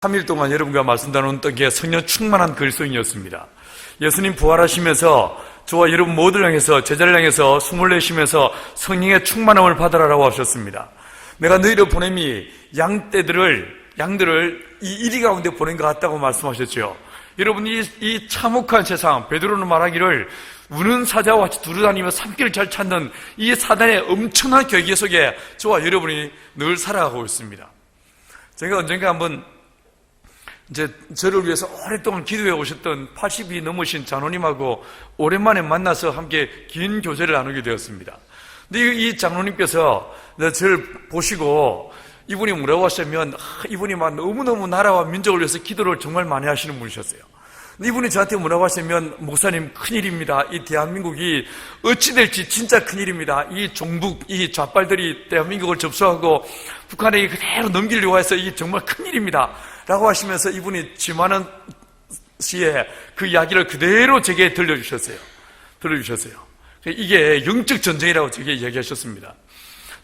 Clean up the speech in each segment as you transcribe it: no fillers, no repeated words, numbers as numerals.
3일 동안 여러분과 말씀 나눴던 게 성령 충만한 글송이었습니다. 예수님 부활하시면서 저와 여러분 모두를 향해서, 제자를 향해서 숨을 내쉬면서 성령의 충만함을 받으라라고 하셨습니다. 내가 너희를 보냄이 양들을 이 이리 가운데 보낸 것 같다고 말씀하셨죠. 여러분, 이 참혹한 세상, 베드로는 말하기를 우는 사자와 같이 두루다니며 산길을 잘 찾는 이 사단의 엄청난 결계 속에 저와 여러분이 늘 살아가고 있습니다. 제가 언젠가 한번 저를 위해서 오랫동안 기도해 오셨던 80이 넘으신 장로님하고 오랜만에 만나서 함께 긴 교제를 나누게 되었습니다. 근데 이 장로님께서 저를 보시고 이분이 뭐라고 하시냐면, 이분이 막 너무너무 나라와 민족을 위해서 기도를 정말 많이 하시는 분이셨어요. 근데 이분이 저한테 뭐라고 하시냐면, 목사님, 큰일입니다. 이 대한민국이 어찌 될지 진짜 큰일입니다. 이 종북, 이 좌빨들이 대한민국을 접수하고 북한에게 그대로 넘기려고 해서 이게 정말 큰일입니다. 라고 하시면서 이분이 지만한 시에 그 이야기를 그대로 제게 들려주셨어요. 이게 영적 전쟁이라고 제게 이야기하셨습니다.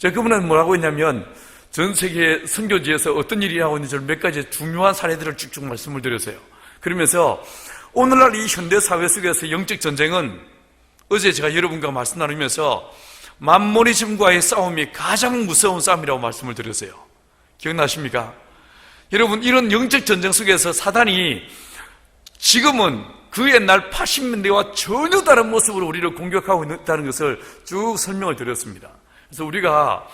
그분은 뭐라고 했냐면, 전 세계 선교지에서 어떤 일이 하고 있는지 몇 가지 중요한 사례들을 쭉쭉 말씀을 드렸어요. 그러면서 오늘날 이 현대 사회 속에서 영적 전쟁은 어제 제가 여러분과 말씀 나누면서 만모니즘과의 싸움이 가장 무서운 싸움이라고 말씀을 드렸어요. 기억나십니까? 여러분, 이런 영적 전쟁 속에서 사단이 지금은 그 옛날 80년대와 전혀 다른 모습으로 우리를 공격하고 있다는 것을 쭉 설명을 드렸습니다. 그래서 우리가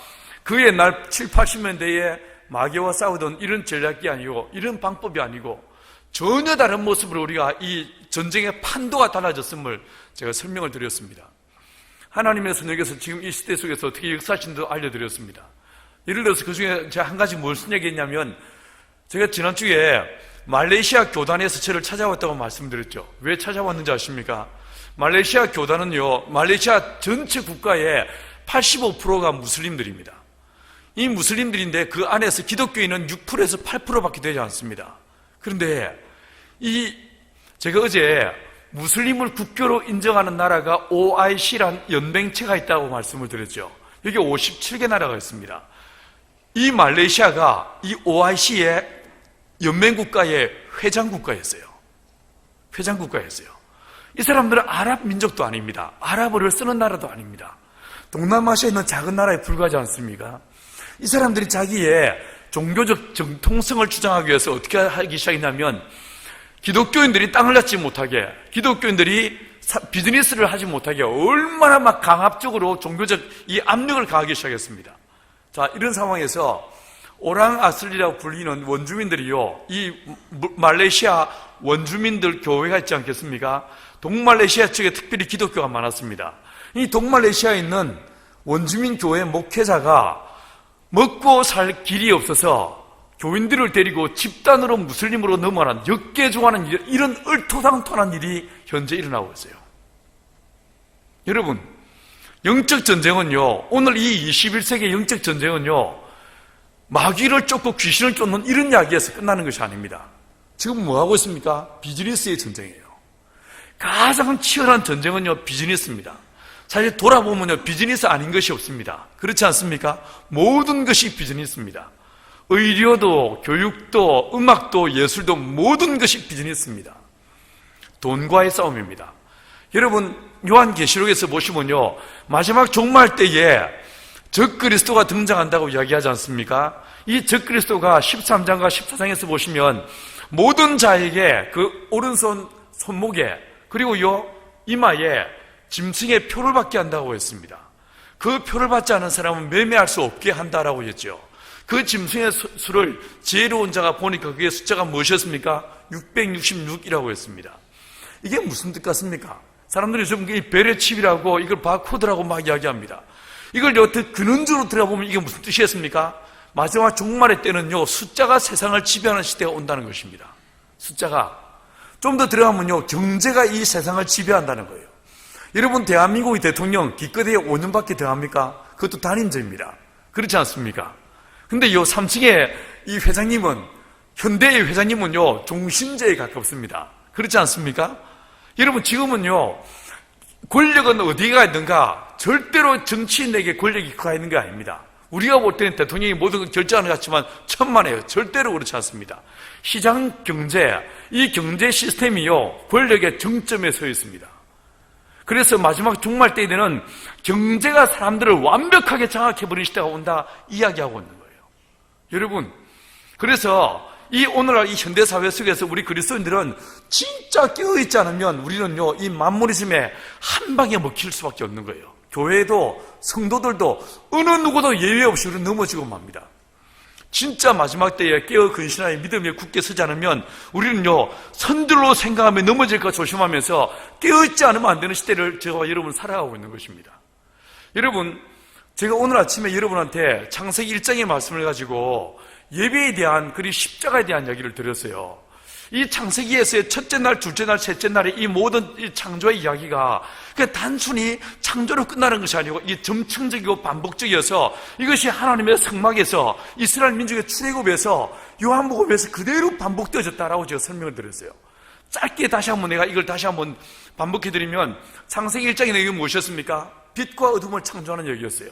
그 옛날 7, 80년대에 마귀와 싸우던 이런 전략이 아니고, 이런 방법이 아니고 전혀 다른 모습으로 우리가 이 전쟁의 판도가 달라졌음을 제가 설명을 드렸습니다. 하나님의 선역에서 지금 이 시대 속에서 어떻게 역사하신지도 알려드렸습니다. 예를 들어서 그 중에 제가 한 가지 무슨 얘기했냐면, 제가 지난주에 말레이시아 교단에서 저를 찾아왔다고 말씀드렸죠. 왜 찾아왔는지 아십니까? 말레이시아 교단은요, 말레이시아 전체 국가의 85%가 무슬림들입니다. 이 무슬림들인데 그 안에서 기독교인은 6%에서 8%밖에 되지 않습니다. 그런데 제가 어제 무슬림을 국교로 인정하는 나라가 OIC란 연맹체가 있다고 말씀을 드렸죠. 여기 57개 나라가 있습니다. 이 말레이시아가 이 OIC의 연맹국가의 회장국가였어요. 이 사람들은 아랍 민족도 아닙니다. 아랍어를 쓰는 나라도 아닙니다. 동남아시아에 있는 작은 나라에 불과하지 않습니까? 이 사람들이 자기의 종교적 정통성을 주장하기 위해서 어떻게 하기 시작했냐면, 기독교인들이 땅을 낳지 못하게, 기독교인들이 비즈니스를 하지 못하게 얼마나 막 강압적으로 종교적 이 압력을 가하기 시작했습니다. 자, 이런 상황에서 오랑 아슬리라고 불리는 원주민들이요, 이 말레이시아 원주민들 교회가 있지 않겠습니까? 동말레이시아 쪽에 특별히 기독교가 많았습니다. 이 동말레이시아에 있는 원주민 교회 목회자가 먹고 살 길이 없어서 교인들을 데리고 집단으로 무슬림으로 넘어가는, 역계종하는 이런 얼토당토한 일이 현재 일어나고 있어요. 여러분, 영적 전쟁은요, 오늘 이 21세기 영적 전쟁은요, 마귀를 쫓고 귀신을 쫓는 이런 이야기에서 끝나는 것이 아닙니다. 지금 뭐하고 있습니까? 비즈니스의 전쟁이에요. 가장 치열한 전쟁은요, 비즈니스입니다. 사실 돌아보면요, 비즈니스 아닌 것이 없습니다. 그렇지 않습니까? 모든 것이 비즈니스입니다. 의료도, 교육도, 음악도, 예술도 모든 것이 비즈니스입니다. 돈과의 싸움입니다. 여러분, 요한계시록에서 보시면요, 마지막 종말 때에 적그리스도가 등장한다고 이야기하지 않습니까? 이 적그리스도가 13장과 14장에서 보시면 모든 자에게 그 오른손 손목에, 그리고 요 이마에 짐승의 표를 받게 한다고 했습니다. 그 표를 받지 않은 사람은 매매할 수 없게 한다라고 했죠. 그 짐승의 수를 지혜로운 자가 보니까 그게 숫자가 무엇이었습니까? 666이라고 했습니다. 이게 무슨 뜻 같습니까? 사람들이 요즘 이 벨의 칩이라고 이걸 바코드라고 막 이야기합니다. 이걸 어떻게 근원적으로 들어보면 이게 무슨 뜻이었습니까? 마지막 종말의 때는요, 숫자가 세상을 지배하는 시대가 온다는 것입니다. 숫자가. 좀 더 들어가면요, 경제가 이 세상을 지배한다는 거예요. 여러분, 대한민국의 대통령 기껏해야 5년밖에 더 합니까? 그것도 단임제입니다. 그렇지 않습니까? 근데 요 3층의 이 회장님은, 현대의 회장님은요, 종신제에 가깝습니다. 그렇지 않습니까? 여러분, 지금은요, 권력은 어디가 있는가? 절대로 정치인에게 권력이 가 있는 게 아닙니다. 우리가 볼 때는 대통령이 모든 걸 결정하는 것 같지만 천만에요. 절대로 그렇지 않습니다. 시장 경제, 이 경제 시스템이요, 권력의 정점에 서 있습니다. 그래서 마지막 종말 때에 되는 경제가 사람들을 완벽하게 장악해버리는 시대가 온다 이야기하고 있는 거예요. 여러분, 그래서 이 오늘날 이 현대사회 속에서 우리 그리스도인들은 진짜 깨어있지 않으면 우리는요, 이 만모니즘에 한 방에 먹힐 수밖에 없는 거예요. 교회도 성도들도 어느 누구도 예외 없이 우리는 넘어지고 맙니다. 진짜 마지막 때에 깨어 근신하여 믿음에 굳게 서지 않으면 우리는요, 선들로 생각하며 넘어질까 조심하면서 깨어있지 않으면 안 되는 시대를 저와 여러분 살아가고 있는 것입니다. 여러분, 제가 오늘 아침에 여러분한테 창세기 1장의 말씀을 가지고 예배에 대한, 그리고 십자가에 대한 이야기를 드렸어요. 이 창세기에서의 첫째 날, 둘째 날, 셋째 날의 이 모든 이 창조의 이야기가 단순히 창조로 끝나는 것이 아니고 이게 점층적이고 반복적이어서 이것이 하나님의 성막에서 이스라엘 민족의 출애굽에서 요한복음에서 그대로 반복되어졌다라고 제가 설명을 드렸어요. 짧게 다시 한번 내가 이걸 다시 한번 반복해드리면 창세기 1장의 내용이 무엇이었습니까? 빛과 어둠을 창조하는 얘기였어요.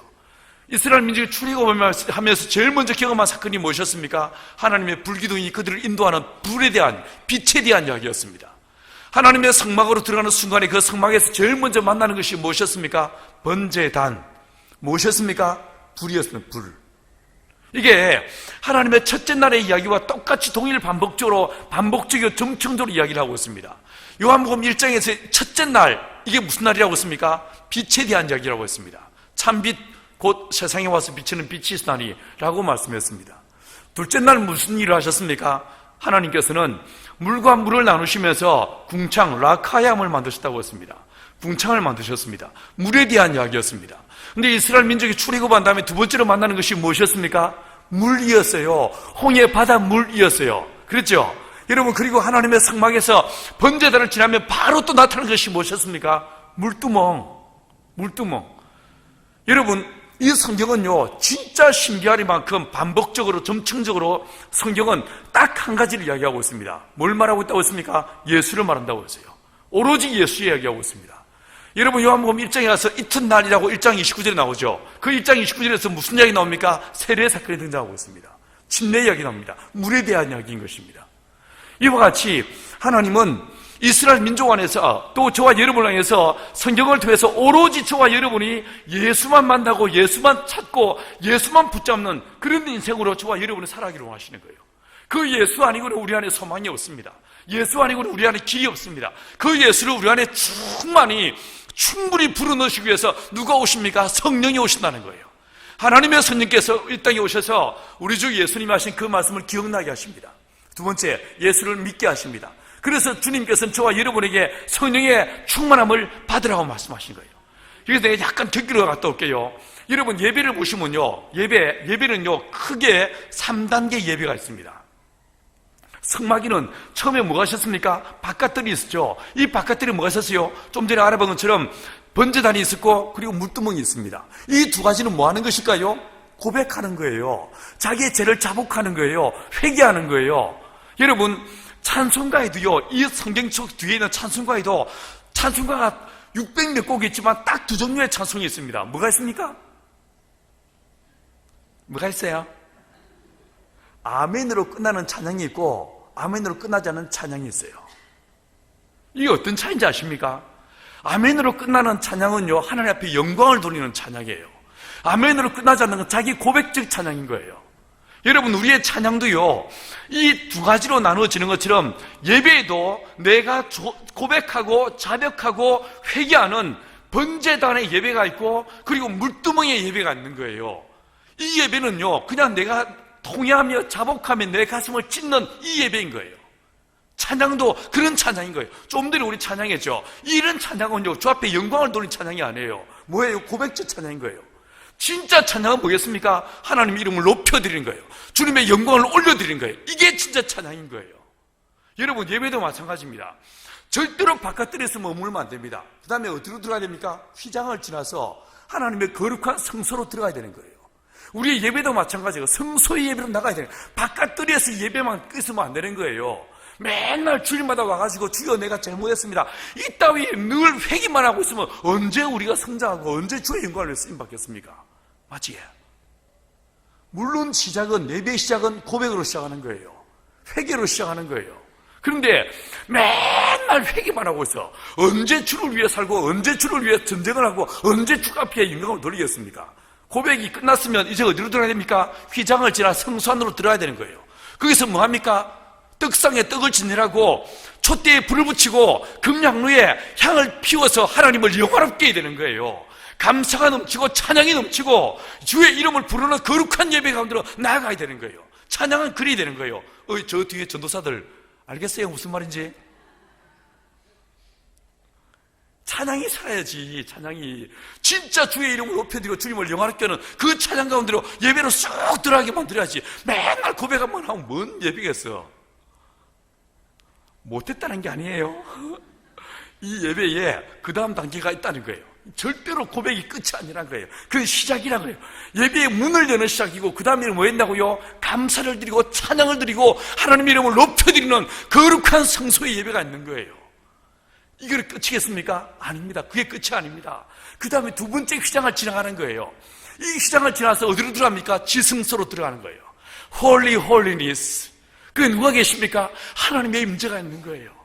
이스라엘 민족이 출애굽하면서 제일 먼저 경험한 사건이 무엇이었습니까? 하나님의 불기둥이 그들을 인도하는 불에 대한, 빛에 대한 이야기였습니다. 하나님의 성막으로 들어가는 순간에 그 성막에서 제일 먼저 만나는 것이 무엇이었습니까? 번제단. 무엇이었습니까? 불이었습니다. 불. 이게 하나님의 첫째 날의 이야기와 똑같이 동일 반복적이고 점층적으로 이야기를 하고 있습니다. 요한복음 1장에서 첫째 날, 이게 무슨 날이라고 했습니까? 빛에 대한 이야기라고 했습니다. 참빛, 곧 세상에 와서 비치는 빛이 있으나니 라고 말씀했습니다. 둘째 날 무슨 일을 하셨습니까? 하나님께서는 물과 물을 나누시면서 궁창, 라카야임을 만드셨다고 했습니다. 궁창을 만드셨습니다. 물에 대한 이야기였습니다. 근데 이스라엘 민족이 출애굽한 다음에 두 번째로 만나는 것이 무엇이었습니까? 물이었어요. 홍해 바다 물이었어요. 그렇죠? 여러분, 그리고 하나님의 성막에서 번제단을 지나면 바로 또 나타나는 것이 무엇이었습니까? 물두멍. 여러분, 이 성경은요, 진짜 신기하리만큼 반복적으로, 점층적으로 성경은 딱 한 가지를 이야기하고 있습니다. 뭘 말하고 있다고 했습니까? 예수를 말한다고 했어요. 오로지 예수 이야기하고 있습니다. 여러분, 요한복음 1장에 가서 이튿날이라고 1장 29절에 나오죠. 그 1장 29절에서 무슨 이야기 나옵니까? 세례 사건이 등장하고 있습니다. 침례 이야기 나옵니다. 물에 대한 이야기인 것입니다. 이와 같이 하나님은 이스라엘 민족 안에서 또 저와 여러분을 향해서 성경을 통해서 오로지 저와 여러분이 예수만 만나고 예수만 찾고 예수만 붙잡는 그런 인생으로 저와 여러분이 살아가기를 원하시는 거예요. 그 예수 아니고는 우리 안에 소망이 없습니다. 예수 아니고는 우리 안에 길이 없습니다. 그 예수를 우리 안에 충분히 불어넣으시기 위해서 누가 오십니까? 성령이 오신다는 거예요. 하나님의 성령께서 이 땅에 오셔서 우리 주 예수님이 하신 그 말씀을 기억나게 하십니다. 두 번째, 예수를 믿게 하십니다. 그래서 주님께서는 저와 여러분에게 성령의 충만함을 받으라고 말씀하신 거예요. 그래서 내가 약간 격기로 갔다 올게요. 여러분, 예배를 보시면요, 예배는요, 크게 3단계 예배가 있습니다. 성막에는 처음에 뭐가 있었습니까? 바깥들이 있었죠. 이 바깥들이 뭐가 있었어요? 좀 전에 알아본 것처럼 번제단이 있었고, 그리고 물두멍이 있습니다. 이 두 가지는 뭐 하는 것일까요? 고백하는 거예요. 자기의 죄를 자복하는 거예요. 회개하는 거예요. 여러분, 찬송가에도요, 이 성경 속 뒤에 있는 찬송가에도 찬송가가 600몇 곡이 있지만 딱 두 종류의 찬송이 있습니다. 뭐가 있습니까? 뭐가 있어요? 아멘으로 끝나는 찬양이 있고 아멘으로 끝나지 않는 찬양이 있어요. 이게 어떤 차이인지 아십니까? 아멘으로 끝나는 찬양은요, 하나님 앞에 영광을 돌리는 찬양이에요. 아멘으로 끝나지 않는 건 자기 고백적 찬양인 거예요. 여러분, 우리의 찬양도요, 이 두 가지로 나누어지는 것처럼 예배에도 내가 고백하고 자백하고 회개하는 번제단의 예배가 있고, 그리고 물두멍의 예배가 있는 거예요. 이 예배는요, 그냥 내가 통회하며 자복하며 내 가슴을 찢는 이 예배인 거예요. 찬양도 그런 찬양인 거예요. 좀 전에 우리 찬양했죠. 이런 찬양은요, 주 앞에 영광을 돌리는 찬양이 아니에요. 뭐예요? 고백적 찬양인 거예요. 진짜 찬양은 뭐겠습니까? 하나님의 이름을 높여드리는 거예요. 주님의 영광을 올려드리는 거예요. 이게 진짜 찬양인 거예요. 여러분, 예배도 마찬가지입니다. 절대로 바깥들에서 머물면 안 됩니다. 그 다음에 어디로 들어가야 됩니까? 휘장을 지나서 하나님의 거룩한 성소로 들어가야 되는 거예요. 우리의 예배도 마찬가지예요. 성소의 예배로 나가야 되는 거예요. 바깥들에서 예배만 있으면 안 되는 거예요. 맨날 주일마다 와가지고 주여 내가 잘못했습니다, 이따위 늘 회개만 하고 있으면 언제 우리가 성장하고 언제 주의 영광을 쓰임 받겠습니까? 맞지? 물론 예배의 시작은 고백으로 시작하는 거예요. 회개로 시작하는 거예요. 그런데 맨날 회개만 하고 있어. 언제 주를 위해 살고, 언제 주를 위해 전쟁을 하고, 언제 주 앞에 영광을 돌리겠습니까? 고백이 끝났으면 이제 어디로 들어가야 됩니까? 휘장을 지나 성소 안으로 들어가야 되는 거예요. 거기서 뭐 합니까? 떡상에 떡을 지내라고 촛대에 불을 붙이고 금향로에 향을 피워서 하나님을 영화롭게 해야 되는 거예요. 감사가 넘치고 찬양이 넘치고 주의 이름을 부르는 거룩한 예배 가운데로 나아가야 되는 거예요. 찬양은 그래야 되는 거예요. 저 뒤에 전도사들 알겠어요? 무슨 말인지? 찬양이 살아야지. 찬양이 진짜 주의 이름을 높여드리고 주님을 영화롭게 하는 그 찬양 가운데로 예배로 쑥 들어가게 만들어야지. 맨날 고백만 하면 뭔 예배겠어? 못했다는 게 아니에요. 이 예배에 그 다음 단계가 있다는 거예요. 절대로 고백이 끝이 아니란 거예요. 그건 시작이란 거예요. 예배의 문을 여는 시작이고 그 다음에 뭐 했다고요? 감사를 드리고 찬양을 드리고 하나님의 이름을 높여드리는 거룩한 성소의 예배가 있는 거예요. 이게 끝이겠습니까? 아닙니다. 그게 끝이 아닙니다. 그 다음에 두 번째 휘장을 지나가는 거예요. 이 휘장을 지나서 어디로 들어갑니까? 지성소로 들어가는 거예요. Holy Holiness. 그게 누가 계십니까? 하나님의 임재가 있는 거예요.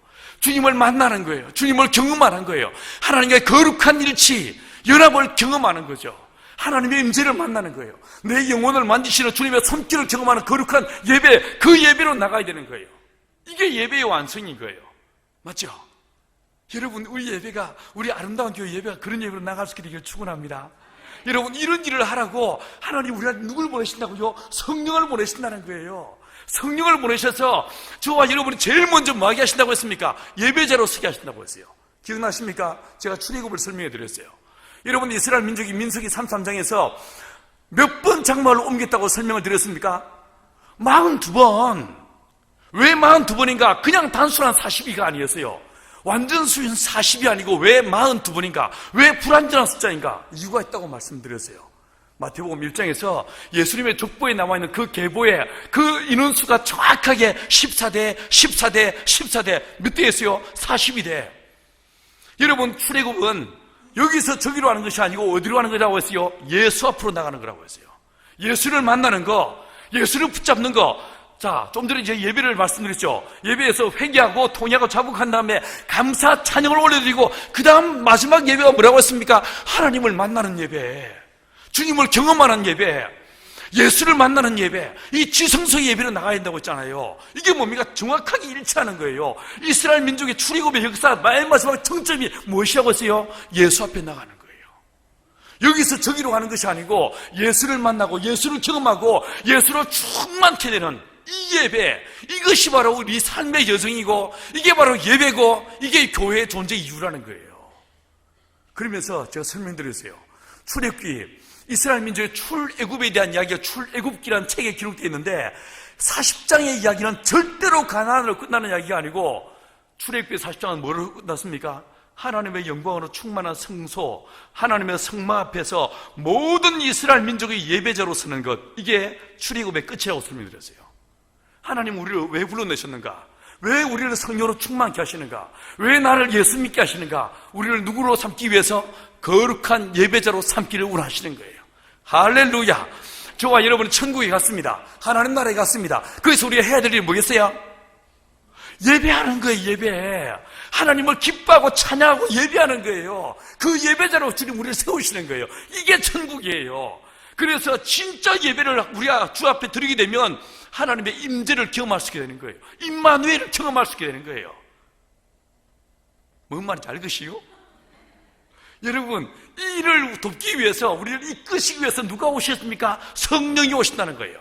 주님을 만나는 거예요. 주님을 경험하는 거예요. 하나님의 거룩한 일치, 연합을 경험하는 거죠. 하나님의 임재를 만나는 거예요. 내 영혼을 만지시는 주님의 손길을 경험하는 거룩한 예배, 그 예배로 나가야 되는 거예요. 이게 예배의 완성인 거예요. 맞죠? 여러분, 우리 아름다운 교회 예배가 그런 예배로 나갈 수 있게 되기를 축원합니다. 여러분, 이런 일을 하라고 하나님 우리한테 누굴 보내신다고요? 성령을 보내신다는 거예요. 성령을 보내셔서 저와 여러분이 제일 먼저 뭐 하게 하신다고 했습니까? 예배자로 서게 하신다고 했어요. 기억나십니까? 제가 출애굽을 설명해 드렸어요. 여러분, 이스라엘 민족이 민수기 33장에서 몇 번 장막을 옮겼다고 설명을 드렸습니까? 42번. 왜 42번인가? 그냥 단순한 42가 아니었어요. 완전 수인 40이 아니고 왜 42번인가? 왜 불완전한 숫자인가? 이유가 있다고 말씀드렸어요. 마태복음 1장에서 예수님의 족보에 남아있는 그 계보에 그 인원수가 정확하게 14대 몇 대였어요? 42대. 여러분, 출애굽은 여기서 저기로 하는 것이 아니고 어디로 하는 거라고 했어요? 예수 앞으로 나가는 거라고 했어요. 예수를 만나는 거, 예수를 붙잡는 거. 자, 좀 전에 이제 예배를 말씀드렸죠. 예배에서 회개하고 통회하고 자복한 다음에 감사 찬양을 올려드리고 그 다음 마지막 예배가 뭐라고 했습니까? 하나님을 만나는 예배, 주님을 경험하는 예배, 예수를 만나는 예배, 이 지성소의 예배로 나가야 된다고 했잖아요. 이게 뭡니까? 정확하게 일치하는 거예요. 이스라엘 민족의 출애굽의 역사 맨 마지막 정점이 무엇이라고 했어요? 예수 앞에 나가는 거예요. 여기서 저기로 가는 것이 아니고 예수를 만나고 예수를 경험하고 예수로 충만케 되는 이 예배, 이것이 바로 우리 삶의 여정이고 이게 바로 예배고 이게 교회의 존재 이유라는 거예요. 그러면서 제가 설명드렸어요. 출애굽기, 이스라엘 민족의 출애굽에 대한 이야기가 출애굽기라는 책에 기록되어 있는데 40장의 이야기는 절대로 가나안으로 끝나는 이야기가 아니고 출애굽기 40장은 뭐로 끝났습니까? 하나님의 영광으로 충만한 성소, 하나님의 성막 앞에서 모든 이스라엘 민족의 예배자로 서는 것, 이게 출애굽의 끝이라고 설명드렸어요. 하나님 우리를 왜 불러내셨는가? 왜 우리를 성령으로 충만케 하시는가? 왜 나를 예수 믿게 하시는가? 우리를 누구로 삼기 위해서? 거룩한 예배자로 삼기를 원하시는 거예요. 할렐루야. 저와 여러분은 천국에 갔습니다. 하나님 나라에 갔습니다. 그래서 우리가 해야 될 일이 뭐겠어요? 예배하는 거예요. 예배. 하나님을 기뻐하고 찬양하고 예배하는 거예요. 그 예배자로 주님 우리를 세우시는 거예요. 이게 천국이에요. 그래서 진짜 예배를 우리가 주 앞에 드리게 되면 하나님의 임재를 경험할 수 있게 되는 거예요. 임마누엘을 경험할 수 있게 되는 거예요. 뭔 말인지 알겠어요? 여러분, 이 일을 돕기 위해서, 우리를 이끄시기 위해서 누가 오셨습니까? 성령이 오신다는 거예요.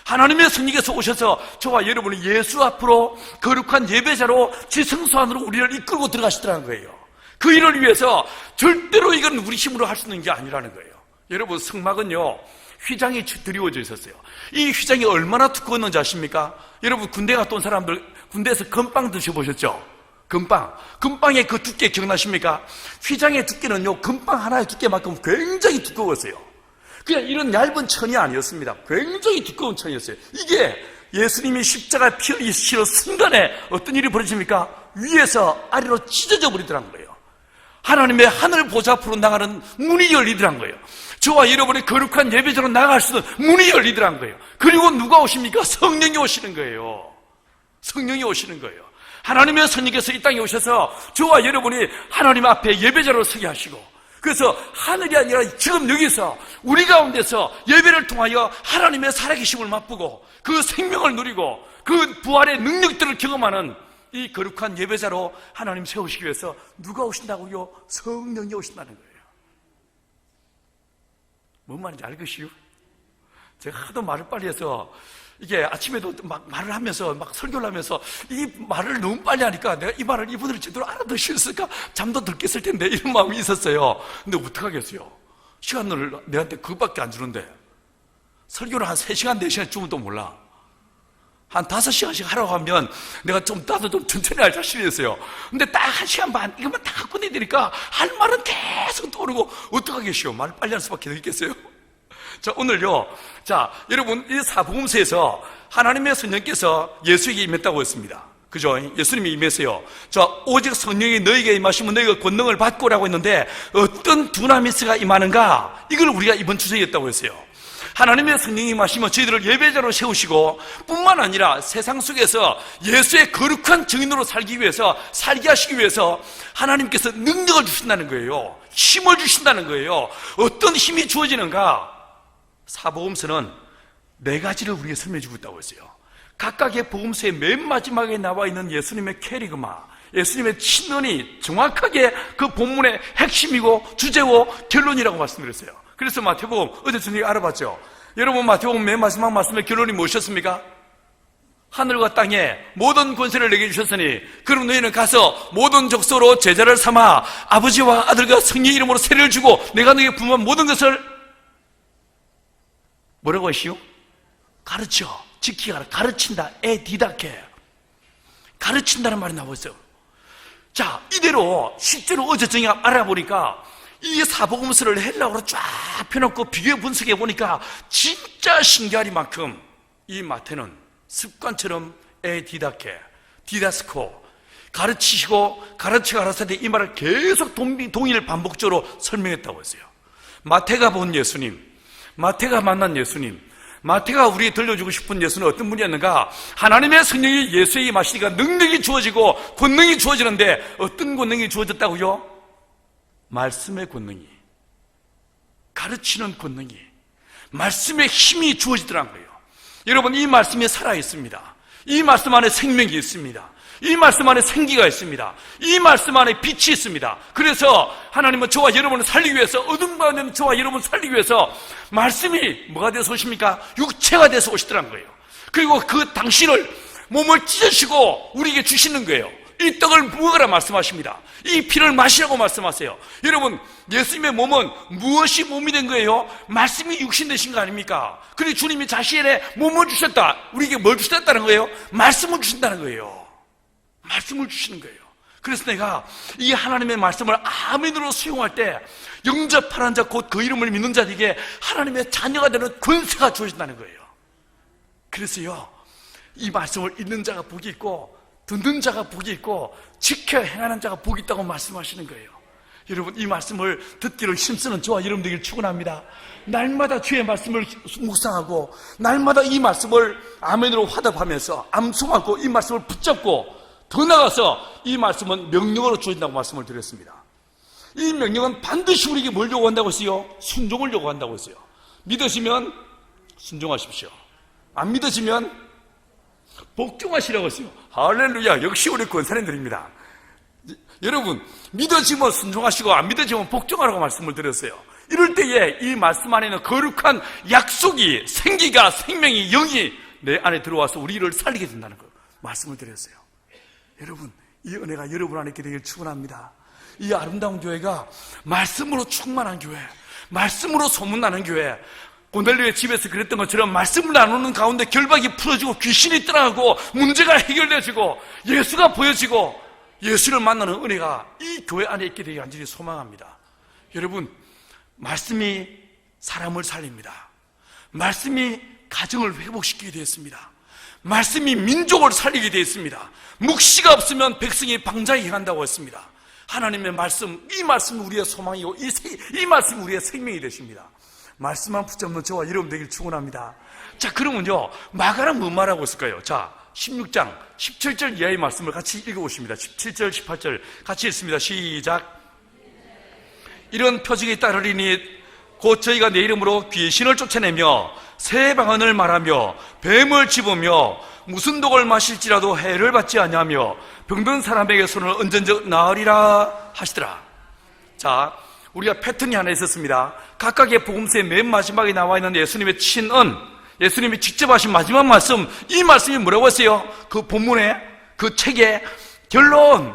하나님의 성령께서 오셔서 저와 여러분이 예수 앞으로 거룩한 예배자로 지성소 안으로 우리를 이끌고 들어가시더라는 거예요. 그 일을 위해서 절대로 이건 우리 힘으로 할 수 있는 게 아니라는 거예요. 여러분, 성막은요, 휘장이 드리워져 있었어요. 이 휘장이 얼마나 두꺼웠는지 아십니까? 여러분, 군대 갔다 온 사람들, 군대에서 건빵 드셔보셨죠? 건빵의 그 두께 기억나십니까? 휘장의 두께는요, 건빵 하나의 두께만큼 굉장히 두꺼웠어요. 그냥 이런 얇은 천이 아니었습니다. 굉장히 두꺼운 천이었어요. 이게 예수님이 십자가에 피 흘리시는 순간에 어떤 일이 벌어집니까? 위에서 아래로 찢어져 버리더란 거예요. 하나님의 하늘 보좌 앞으로 나가는 문이 열리더란 거예요. 저와 여러분의 거룩한 예배자로 나아갈 수 있는 문이 열리더란 거예요. 그리고 누가 오십니까? 성령이 오시는 거예요. 성령이 오시는 거예요. 하나님의 성령께서 이 땅에 오셔서 저와 여러분이 하나님 앞에 예배자로 서게 하시고, 그래서 하늘이 아니라 지금 여기서 우리 가운데서 예배를 통하여 하나님의 살아계심을 맛보고 그 생명을 누리고 그 부활의 능력들을 경험하는 이 거룩한 예배자로 하나님 세우시기 위해서 누가 오신다고요? 성령이 오신다는 거예요. 뭔 말인지 알겠어요? 제가 하도 말을 빨리 해서 이게 아침에도 막 말을 하면서 막 설교를 하면서 이 말을 너무 빨리 하니까 내가 이 말을 이분들이 제대로 알아듣으셨을까? 잠도 덜 깼을 텐데 이런 마음이 있었어요. 근데 어떡하겠어요? 시간을 내한테 그것밖에 안 주는데 설교를 한 3시간, 4시간 주면 또 몰라. 한 5시간씩 하라고 하면 내가 나도 좀 천천히 할 자신이 있어요. 근데 딱 1시간 반 이것만 다 끝내드리니까 할 말은 계속 떠오르고 어떡하겠어요? 말을 빨리 할 수밖에 없겠어요? 자, 오늘요. 자, 여러분, 이 사복음서에서 하나님의 성령께서 예수에게 임했다고 했습니다. 그죠? 예수님이 임했어요. 자, 오직 성령이 너에게 임하시면 너희가 권능을 받고라고 했는데 어떤 두나미스가 임하는가? 이걸 우리가 이번 주제에 했다고 했어요. 하나님의 성령이 임하시면 저희들을 예배자로 세우시고 뿐만 아니라 세상 속에서 예수의 거룩한 증인으로 살기 위해서, 살게 하시기 위해서 하나님께서 능력을 주신다는 거예요. 힘을 주신다는 거예요. 어떤 힘이 주어지는가? 사복음서는 4가지를 우리에게 설명해 주고 있다고 했어요. 각각의 복음서의 맨 마지막에 나와 있는 예수님의 캐리그마, 예수님의 친언이 정확하게 그 본문의 핵심이고 주제고 결론이라고 말씀드렸어요. 그래서 마태복음, 어제 저녁에 알아봤죠? 여러분, 마태복음 맨 마지막 말씀의 결론이 무엇이었습니까? 하늘과 땅에 모든 권세를 내게 주셨으니 그럼 너희는 가서 모든 족속으로 제자를 삼아 아버지와 아들과 성령의 이름으로 세례를 주고 내가 너희에게 분부한 모든 것을 뭐라고 하시오? 가르쳐, 지키라, 가르친다, 디다케, 가르친다는 말이 나오고 있어요. 자, 이대로 실제로 어제 저녁에 알아보니까 이 사복음서를 헬라어로 쫙 펴놓고 비교 분석해 보니까 진짜 신기하리만큼 이 마태는 습관처럼 디다케, 디다스코, 가르치시고 가르치고 가르치되 이 말을 계속 동일 반복적으로 설명했다고 했어요. 마태가 본 예수님, 마태가 만난 예수님, 마태가 우리에게 들려주고 싶은 예수는 어떤 분이었는가? 하나님의 성령이 예수에게 임하시니까 능력이 주어지고 권능이 주어지는데 어떤 권능이 주어졌다고요? 말씀의 권능이, 가르치는 권능이, 말씀의 힘이 주어지더란 거예요. 여러분, 이 말씀이 살아있습니다. 이 말씀 안에 생명이 있습니다. 이 말씀 안에 생기가 있습니다. 이 말씀 안에 빛이 있습니다. 그래서 하나님은 저와 여러분을 살리기 위해서, 어둠 가운데 있는 저와 여러분을 살리기 위해서 말씀이 뭐가 돼서 오십니까? 육체가 돼서 오시더란 거예요. 그리고 그 당신을 몸을 찢으시고 우리에게 주시는 거예요. 이 떡을 먹으라 말씀하십니다. 이 피를 마시라고 말씀하세요. 여러분, 예수님의 몸은 무엇이 몸이 된 거예요? 말씀이 육신 되신 거 아닙니까? 그리고 주님이 자신의 몸을 주셨다. 우리에게 뭘 주셨다는 거예요? 말씀을 주신다는 거예요. 말씀을 주시는 거예요. 그래서 내가 이 하나님의 말씀을 아멘으로 수용할 때 영접하는 자, 곧 그 이름을 믿는 자에게 하나님의 자녀가 되는 권세가 주어진다는 거예요. 그래서요, 이 말씀을 읽는 자가 복이 있고 듣는 자가 복이 있고 지켜 행하는 자가 복이 있다고 말씀하시는 거예요. 여러분, 이 말씀을 듣기를 힘쓰는 저와 여러분 되기를 축원합니다. 날마다 주의 말씀을 묵상하고 날마다 이 말씀을 아멘으로 화답하면서 암송하고 이 말씀을 붙잡고 더 나아가서 이 말씀은 명령으로 주어진다고 말씀을 드렸습니다. 이 명령은 반드시 우리에게 뭘 요구한다고 했어요? 순종을 요구한다고 했어요. 믿으시면 순종하십시오. 안 믿으시면 복종하시라고 했어요. 할렐루야. 역시 우리 권사님들입니다. 여러분, 믿어지면 순종하시고 안 믿어지면 복종하라고 말씀을 드렸어요. 이럴 때에 이 말씀 안에는 거룩한 약속이, 생기가, 생명이, 영이 내 안에 들어와서 우리를 살리게 된다는 걸 말씀을 드렸어요. 여러분, 이 은혜가 여러분 안에 있게 되길 축원합니다. 이 아름다운 교회가 말씀으로 충만한 교회, 말씀으로 소문나는 교회, 고넬료의 집에서 그랬던 것처럼 말씀을 나누는 가운데 결박이 풀어지고 귀신이 떠나가고 문제가 해결되어지고 예수가 보여지고 예수를 만나는 은혜가 이 교회 안에 있게 되길 간절히 소망합니다. 여러분, 말씀이 사람을 살립니다. 말씀이 가정을 회복시키게 되었습니다. 말씀이 민족을 살리게 되었습니다. 묵시가 없으면 백성이 방자히 행한다고 했습니다. 하나님의 말씀, 이 말씀이 우리의 소망이고 이 말씀이 우리의 생명이 되십니다. 말씀만 붙잡는 저와 여러분 되길 축원합니다. 자, 그러면요, 마가는 뭐 말하고 있을까요? 자, 16장 17절 이하의 말씀을 같이 읽어보십니다. 17절 18절 같이 읽습니다. 시작. 이런 표적이 따르리니 곧 저희가 내 이름으로 귀신을 쫓아내며 새 방언을 말하며 뱀을 집으며 무슨 독을 마실지라도 해를 받지 아니하며 병든 사람에게 손을 얹은 적 나으리라 하시더라. 자, 우리가 패턴이 하나 있었습니다. 각각의 복음서의 맨 마지막에 나와 있는 예수님의 친언, 예수님이 직접 하신 마지막 말씀, 이 말씀이 뭐라고 했어요? 그 본문에, 그 책의 결론,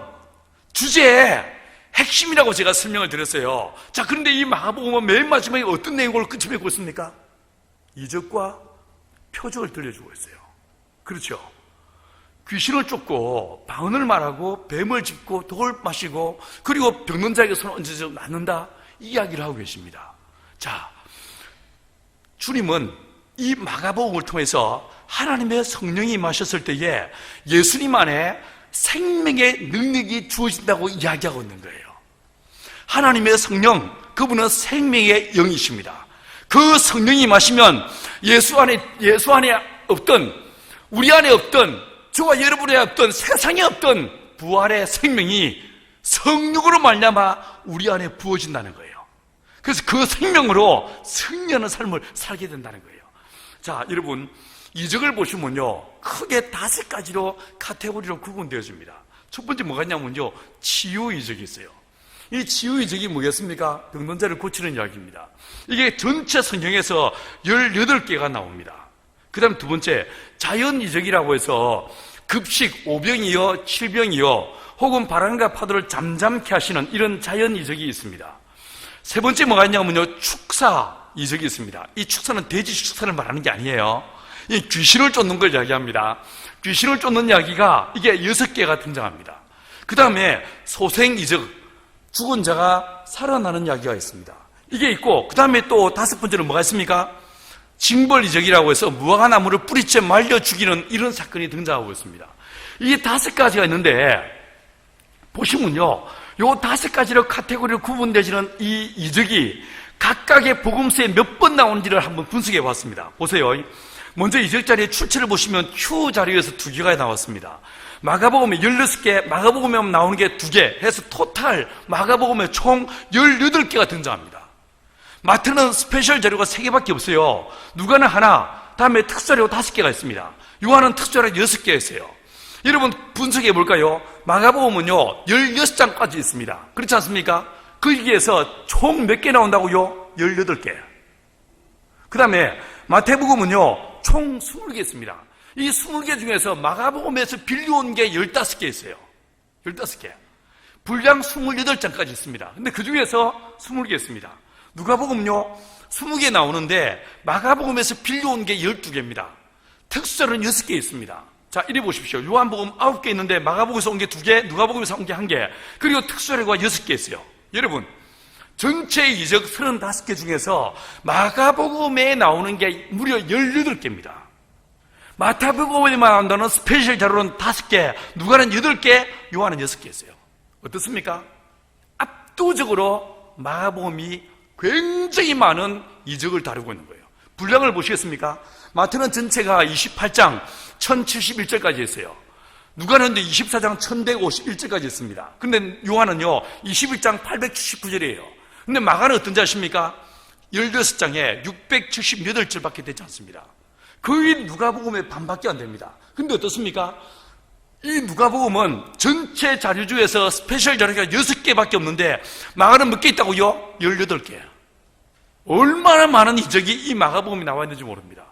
주제, 핵심이라고 제가 설명을 드렸어요. 자, 그런데 이 마가복음은 맨 마지막에 어떤 내용을 끝에 맺고 있습니까? 이적과 표적을 들려주고 있어요. 그렇죠? 귀신을 쫓고 방언을 말하고 뱀을 짚고 독을 마시고 그리고 병든 자에게 손을 얹어서 낫는다, 이 이야기를 하고 계십니다. 자, 주님은 이 마가복음을 통해서 하나님의 성령이 임하셨을 때에 예수님 안에 생명의 능력이 주어진다고 이야기하고 있는 거예요. 하나님의 성령, 그분은 생명의 영이십니다. 그 성령이 임하시면 예수 안에 없던, 우리 안에 없던, 저와 여러분의 없던, 세상에 없던 부활의 생명이 성령으로 말미암아 우리 안에 부어진다는 거예요. 그래서 그 생명으로 승리하는 삶을 살게 된다는 거예요. 자, 여러분, 이적을 보시면요, 크게 5가지로 카테고리로 구분되어집니다. 첫 번째 뭐가 있냐면요, 치유 이적이 있어요. 이 치유 이적이 뭐겠습니까? 병든 자를 고치는 이야기입니다. 이게 전체 성경에서 18개가 나옵니다. 그 다음 두 번째, 자연 이적이라고 해서 급식 5병이요 7병이요 혹은 바람과 파도를 잠잠케 하시는 이런 자연 이적이 있습니다. 세 번째 뭐가 있냐면요, 축사 이적이 있습니다. 이 축사는 돼지 축사를 말하는 게 아니에요. 이 귀신을 쫓는 걸 이야기합니다. 귀신을 쫓는 이야기가 이게 6개가 등장합니다. 그 다음에 소생 이적, 죽은 자가 살아나는 이야기가 있습니다. 이게 있고, 그 다음에 또 5번째는 뭐가 있습니까? 징벌 이적이라고 해서 무화과나무를 뿌리째 말려 죽이는 이런 사건이 등장하고 있습니다. 이게 5가지가 있는데 보시면요, 요 5가지로 카테고리로 구분되지는 이 이적이 각각의 복음서에 몇 번 나오는지를 한번 분석해 봤습니다. 보세요. 먼저 이적 자리의 출처를 보시면 Q 자료에서 2개가 나왔습니다. 마가복음에 16개, 마가복음에 나오는 게 2개 해서 토탈 마가복음에 총 18개가 등장합니다. 마태는 스페셜 자료가 3개밖에 없어요. 누가는 하나, 다음에 특수자료가 5개가 있습니다. 요한은 특수자료가 6개가 있어요. 여러분 분석해 볼까요? 마가복음은요 16장까지 있습니다. 그렇지 않습니까? 거기에서 총 몇 개 나온다고요? 18개. 그 다음에 마태복음은요 총 20개 있습니다. 이 20개 중에서 마가복음에서 빌려온 게 15개 있어요. 15개. 분량 28장까지 있습니다. 근데 그 중에서 20개 있습니다. 누가복음은요 20개 나오는데 마가복음에서 빌려온 게 12개입니다. 특수절은 6개 있습니다. 자, 이리 보십시오. 요한복음 9개 있는데 마가복음에서 온 게 2개, 누가복음에서 온 게 1개, 그리고 특수절과 6개 있어요. 여러분, 전체 이적 35개 중에서 마가복음에 나오는 게 무려 18개입니다. 마태복음에만 나온다는 스페셜 자료는 5개, 누가는 8개, 요한은 6개 있어요. 어떻습니까? 압도적으로 마가복음이 굉장히 많은 이적을 다루고 있는 거예요. 분량을 보시겠습니까? 마태는 전체가 28장 1071절까지 있어요. 누가는 24장 1151절까지 있습니다. 근데 요한은요 21장 879절이에요. 근데 마가는 어떤지 아십니까? 16장에 678절밖에 되지 않습니다. 거의 누가복음의 반밖에 안 됩니다. 근데 어떻습니까? 이 누가복음은 전체 자료주에서 스페셜 자료가 6개밖에 없는데 마가는 몇 개 있다고요? 18개. 얼마나 많은 이적이 이 마가복음에 나와 있는지 모릅니다.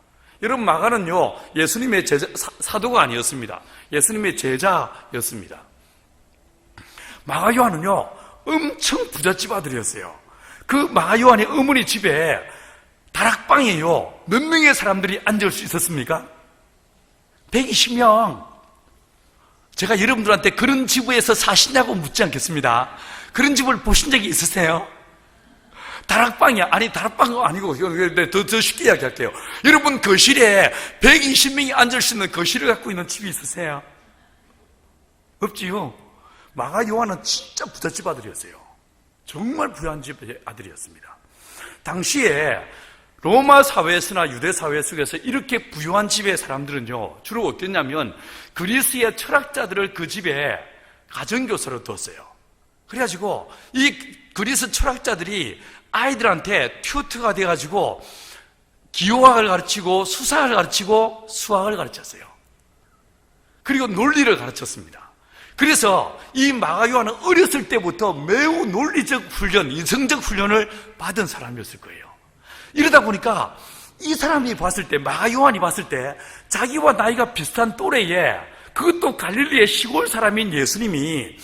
여러분, 마가는요 예수님의 제자, 사도가 아니었습니다. 예수님의 제자였습니다. 마가 요한은요 엄청 부잣집 아들이었어요. 그 마가 요한의 어머니 집에 다락방에요 몇 명의 사람들이 앉을 수 있었습니까? 120명. 제가 여러분들한테 그런 집에서 사시냐고 묻지 않겠습니다. 그런 집을 보신 적이 있으세요? 다락방이야. 아니, 다락방은 아니고, 더 쉽게 이야기할게요. 여러분, 거실에 120명이 앉을 수 있는 거실을 갖고 있는 집이 있으세요? 없지요? 마가 요한은 진짜 부잣집 아들이었어요. 정말 부유한 집 아들이었습니다. 당시에 로마 사회에서나 유대 사회 속에서 이렇게 부유한 집의 사람들은요, 주로 어땠냐면 그리스의 철학자들을 그 집에 가정교사로 뒀어요. 그래가지고 이 그리스 철학자들이 아이들한테 튜터가 돼가지고 기호학을 가르치고 수사를 가르치고 수학을 가르쳤어요. 그리고 논리를 가르쳤습니다. 그래서 이 마가 요한은 어렸을 때부터 매우 논리적 훈련, 이성적 훈련을 받은 사람이었을 거예요. 이러다 보니까 이 사람이 봤을 때, 마가 요한이 봤을 때 자기와 나이가 비슷한 또래에, 그것도 갈릴리의 시골 사람인 예수님이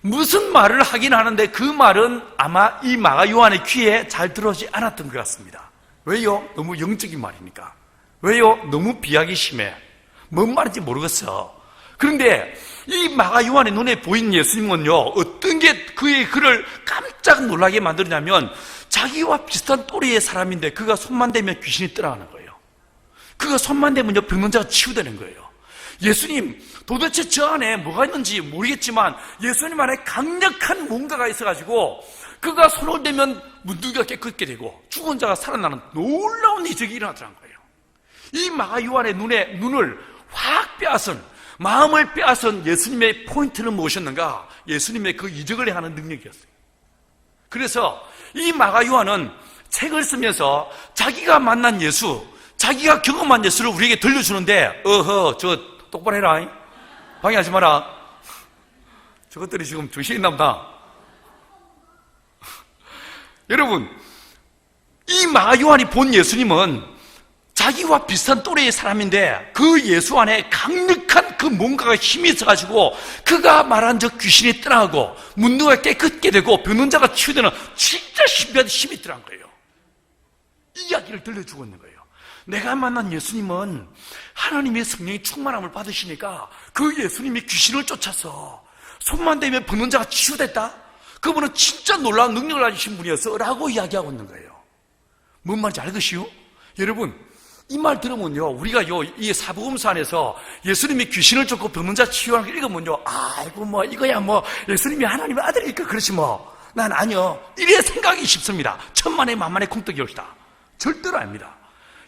무슨 말을 하긴 하는데 그 말은 아마 이 마가 요한의 귀에 잘 들어오지 않았던 것 같습니다. 왜요? 너무 영적인 말이니까. 왜요? 너무 비약이 심해. 뭔 말인지 모르겠어. 그런데 이 마가 요한의 눈에 보인 예수님은요, 어떤 게 그의 그를 깜짝 놀라게 만드냐면 자기와 비슷한 또래의 사람인데 그가 손만 대면 귀신이 떠나가는 거예요. 그가 손만 대면요, 병문자가 치유되는 거예요. 예수님, 도대체 저 안에 뭐가 있는지 모르겠지만 예수님 안에 강력한 뭔가가 있어가지고 그가 손을 대면 문둥이가 깨끗게 되고 죽은 자가 살아나는 놀라운 이적이 일어나더라는 거예요. 이 마가 요한의 눈을 확 빼앗은, 마음을 빼앗은 예수님의 포인트는 무엇이었는가? 예수님의 그 이적을 하는 능력이었어요. 그래서 이 마가 요한은 책을 쓰면서 자기가 만난 예수, 자기가 경험한 예수를 우리에게 들려주는데, 저 똑바로 해라, 방해하지 마라. 저것들이 지금 정신이 있나 여러분, 이 마가 요한이 본 예수님은 자기와 비슷한 또래의 사람인데 그 예수 안에 강력한 그 뭔가가 힘이 있어가지고 그가 말한 저 귀신이 떠나고 문둥이가 깨끗게 되고 병든 자가 치유되는 진짜 신비한 힘이 있더란 거예요. 이 이야기를 들려주고 있는 거예요. 내가 만난 예수님은 하나님의 성령이 충만함을 받으시니까 그 예수님이 귀신을 쫓아서 손만 대면 병든 자가 치유됐다? 그분은 진짜 놀라운 능력을 가지신 분이었어 라고 이야기하고 있는 거예요. 뭔 말인지 알겠시요? 여러분, 이 말 들으면요, 우리가 이 사복음서 안에서 예수님이 귀신을 쫓고 병든 자 치유하는 걸 읽으면요, 아이고 이거야 예수님이 하나님의 아들이니까 그렇지 난 아니요, 이래 생각이 쉽습니다. 천만의 만만의 콩떡이 옵시다. 절대로 아닙니다.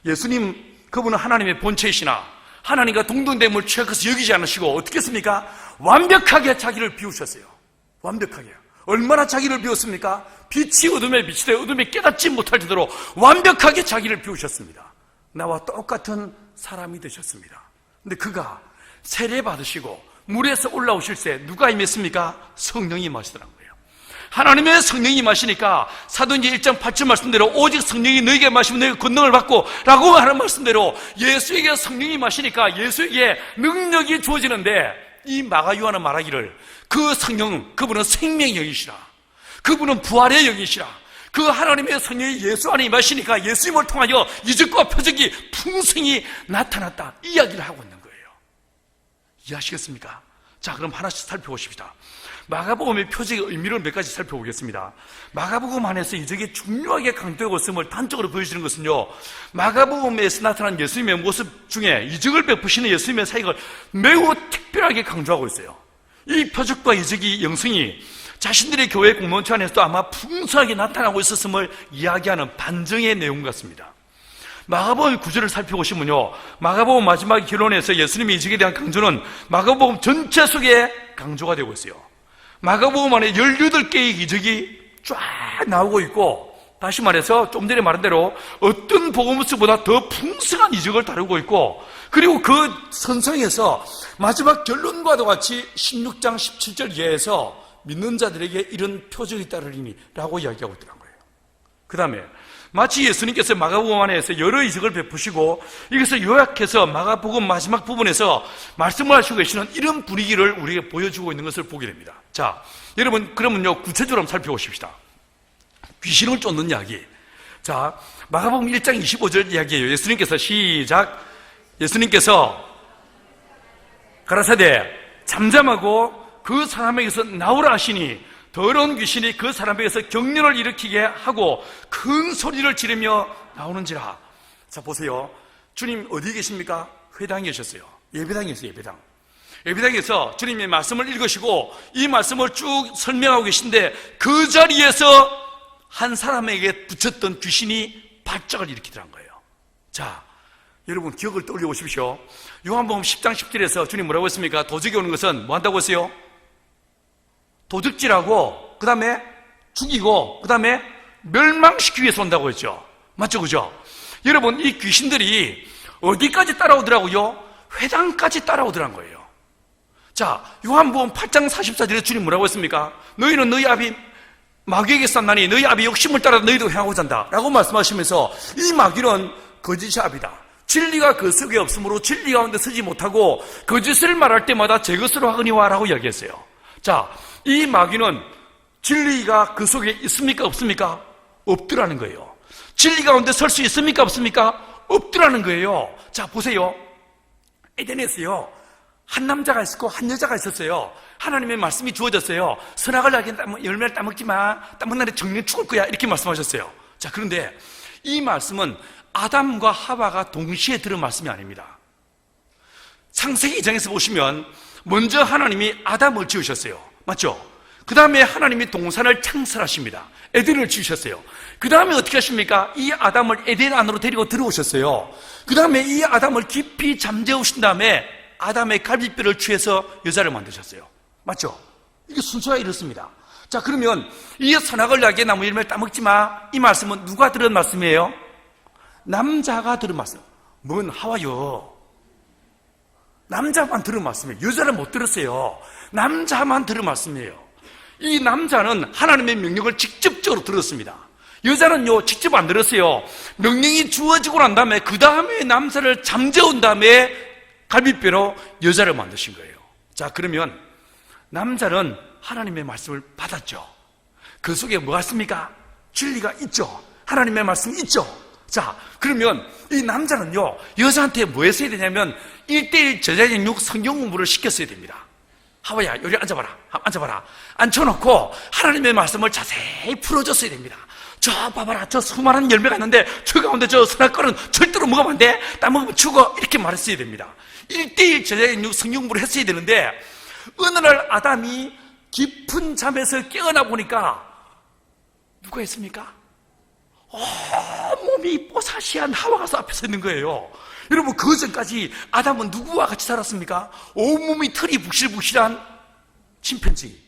예수님, 그분은 하나님의 본체이시나 하나님과 동등됨을 취약해서 여기지 않으시고 어떻게 했습니까? 완벽하게 자기를 비우셨어요. 완벽하게. 얼마나 자기를 비웠습니까? 빛이 어둠에 비치되 어둠이 깨닫지 못할 정도로 완벽하게 자기를 비우셨습니다. 나와 똑같은 사람이 되셨습니다. 근데 그가 세례 받으시고 물에서 올라오실 때 누가 임했습니까? 성령이 임하시더라고요. 하나님의 성령이 임하시니까 사도행전 1장 8절 말씀대로 오직 성령이 너에게 임하시면 너희가 권능을 받고 라고 하는 말씀대로 예수에게 성령이 임하시니까 예수에게 능력이 주어지는데 이 마가 요한은 말하기를 그 성령, 그분은 생명의 영이시라, 그분은 부활의 영이시라, 그 하나님의 성령이 예수 안에 임하시니까 예수님을 통하여 이적과 표적이 풍성히 나타났다, 이 이야기를 하고 있는 거예요. 이해하시겠습니까? 자, 그럼 하나씩 살펴보십시다. 마가복음의 표적의 의미를 몇 가지 살펴보겠습니다. 마가복음 안에서 이적이 중요하게 강조하고 있음을 단적으로 보여주는 것은요, 마가복음에서 나타난 예수님의 모습 중에 이적을 베푸시는 예수님의 사역을 매우 특별하게 강조하고 있어요. 이 표적과 이적이 영성이 자신들의 교회 공동체 안에서도 아마 풍성하게 나타나고 있었음을 이야기하는 반증의 내용 같습니다. 마가복음 9절을 살펴보시면요, 마가복음 마지막 결론에서 예수님의 이적에 대한 강조는 마가복음 전체 속에 강조가 되고 있어요. 마가복음 안에 18개의 이적이 쫙 나오고 있고, 다시 말해서 좀 전에 말한 대로 어떤 복음서보다 더 풍성한 이적을 다루고 있고, 그리고 그 선성에서 마지막 결론과도 같이 16장 17절 이하에서 믿는 자들에게 이런 표적이 따르리니 라고 이야기하고 있더란 거예요. 그 다음에 마치 예수님께서 마가복음 안에서 여러 이적을 베푸시고 이것을 요약해서 마가복음 마지막 부분에서 말씀을 하시고 계시는 이런 분위기를 우리에게 보여주고 있는 것을 보게 됩니다. 자, 여러분, 그러면요, 구체적으로 한번 살펴보십시다. 귀신을 쫓는 이야기. 자, 마가복음 1장 25절 이야기예요. 예수님께서 시작. 예수님께서 가라사대 잠잠하고 그 사람에게서 나오라 하시니 더러운 귀신이 그 사람에게서 경련을 일으키게 하고 큰 소리를 지르며 나오는지라. 자, 보세요. 주님 어디 계십니까? 회당에 계셨어요. 예배당에 있어요. 예배당에서 주님의 말씀을 읽으시고 이 말씀을 쭉 설명하고 계신데 그 자리에서 한 사람에게 붙였던 귀신이 발작을 일으키더란 거예요. 자, 여러분 기억을 떠올려 보십시오. 요한복음 10장 10절에서 주님 뭐라고 했습니까? 도적이 오는 것은 뭐 한다고 했어요? 도둑질하고, 그 다음에 죽이고, 그 다음에 멸망시키기 위해서 온다고 했죠. 맞죠? 그죠? 여러분, 이 귀신들이 어디까지 따라오더라고요? 회당까지 따라오더란 거예요. 자, 요한복음 8장 44절에 주님 뭐라고 했습니까? 너희는 너희 아비 마귀에게 쌌나니 너희 아비 욕심을 따라 너희도 행하고자 한다 라고 말씀하시면서, 이 마귀는 거짓의 아비다. 진리가 그 속에 없으므로 진리 가운데 서지 못하고 거짓을 말할 때마다 제 것으로 하거니와 라고 이야기했어요. 자, 이 마귀는 진리가 그 속에 있습니까? 없습니까? 없더라는 거예요. 진리 가운데 설 수 있습니까? 없습니까? 없더라는 거예요. 자, 보세요. 에덴에서요, 한 남자가 있었고 한 여자가 있었어요. 하나님의 말씀이 주어졌어요. 선악을 알게 열매를 따먹지 마. 따먹는 날에 정령 죽을 거야. 이렇게 말씀하셨어요. 자, 그런데 이 말씀은 아담과 하와가 동시에 들은 말씀이 아닙니다. 창세기 2장에서 보시면 먼저 하나님이 아담을 지으셨어요. 맞죠? 그 다음에 하나님이 동산을 창설하십니다. 에덴을 지으셨어요. 그 다음에 어떻게 하십니까? 이 아담을 에덴 안으로 데리고 들어오셨어요. 그 다음에 이 아담을 깊이 잠재우신 다음에 아담의 갈비뼈를 취해서 여자를 만드셨어요. 맞죠? 이게 순서가 이렇습니다. 자, 그러면 이 선악을 알게 나무 열매를 따먹지 마. 이 말씀은 누가 들은 말씀이에요? 남자가 들은 말씀. 뭔 하와요? 남자만 들은 말씀이에요. 여자는 못 들었어요. 남자만 들은 말씀이에요. 이 남자는 하나님의 명령을 직접적으로 들었습니다. 여자는요, 직접 안 들었어요. 명령이 주어지고 난 다음에 그 다음에 남자를 잠재운 다음에 갈비뼈로 여자를 만드신 거예요. 자, 그러면 남자는 하나님의 말씀을 받았죠. 그 속에 뭐가 있습니까? 진리가 있죠. 하나님의 말씀이 있죠. 자, 그러면 이 남자는요, 여자한테 뭐 했어야 되냐면 1:1 제자적육 성경 공부를 시켰어야 됩니다. 하와야, 여기 앉아봐라. 앉아봐라. 앉혀놓고 하나님의 말씀을 자세히 풀어줬어야 됩니다. 저 봐봐라, 저 수많은 열매가 있는데 저 가운데 저 선악과는 절대로 먹으면 안 돼. 따먹으면 죽어. 이렇게 말했어야 됩니다. 1:1 제자적육 성경 공부를 했어야 되는데, 어느 날 아담이 깊은 잠에서 깨어나 보니까 누가 있습니까? 몸이 뽀사시한 하와가 앞에 서 있는 거예요. 여러분, 그 전까지 아담은 누구와 같이 살았습니까? 온몸이 털이 북실북실한 침팬지,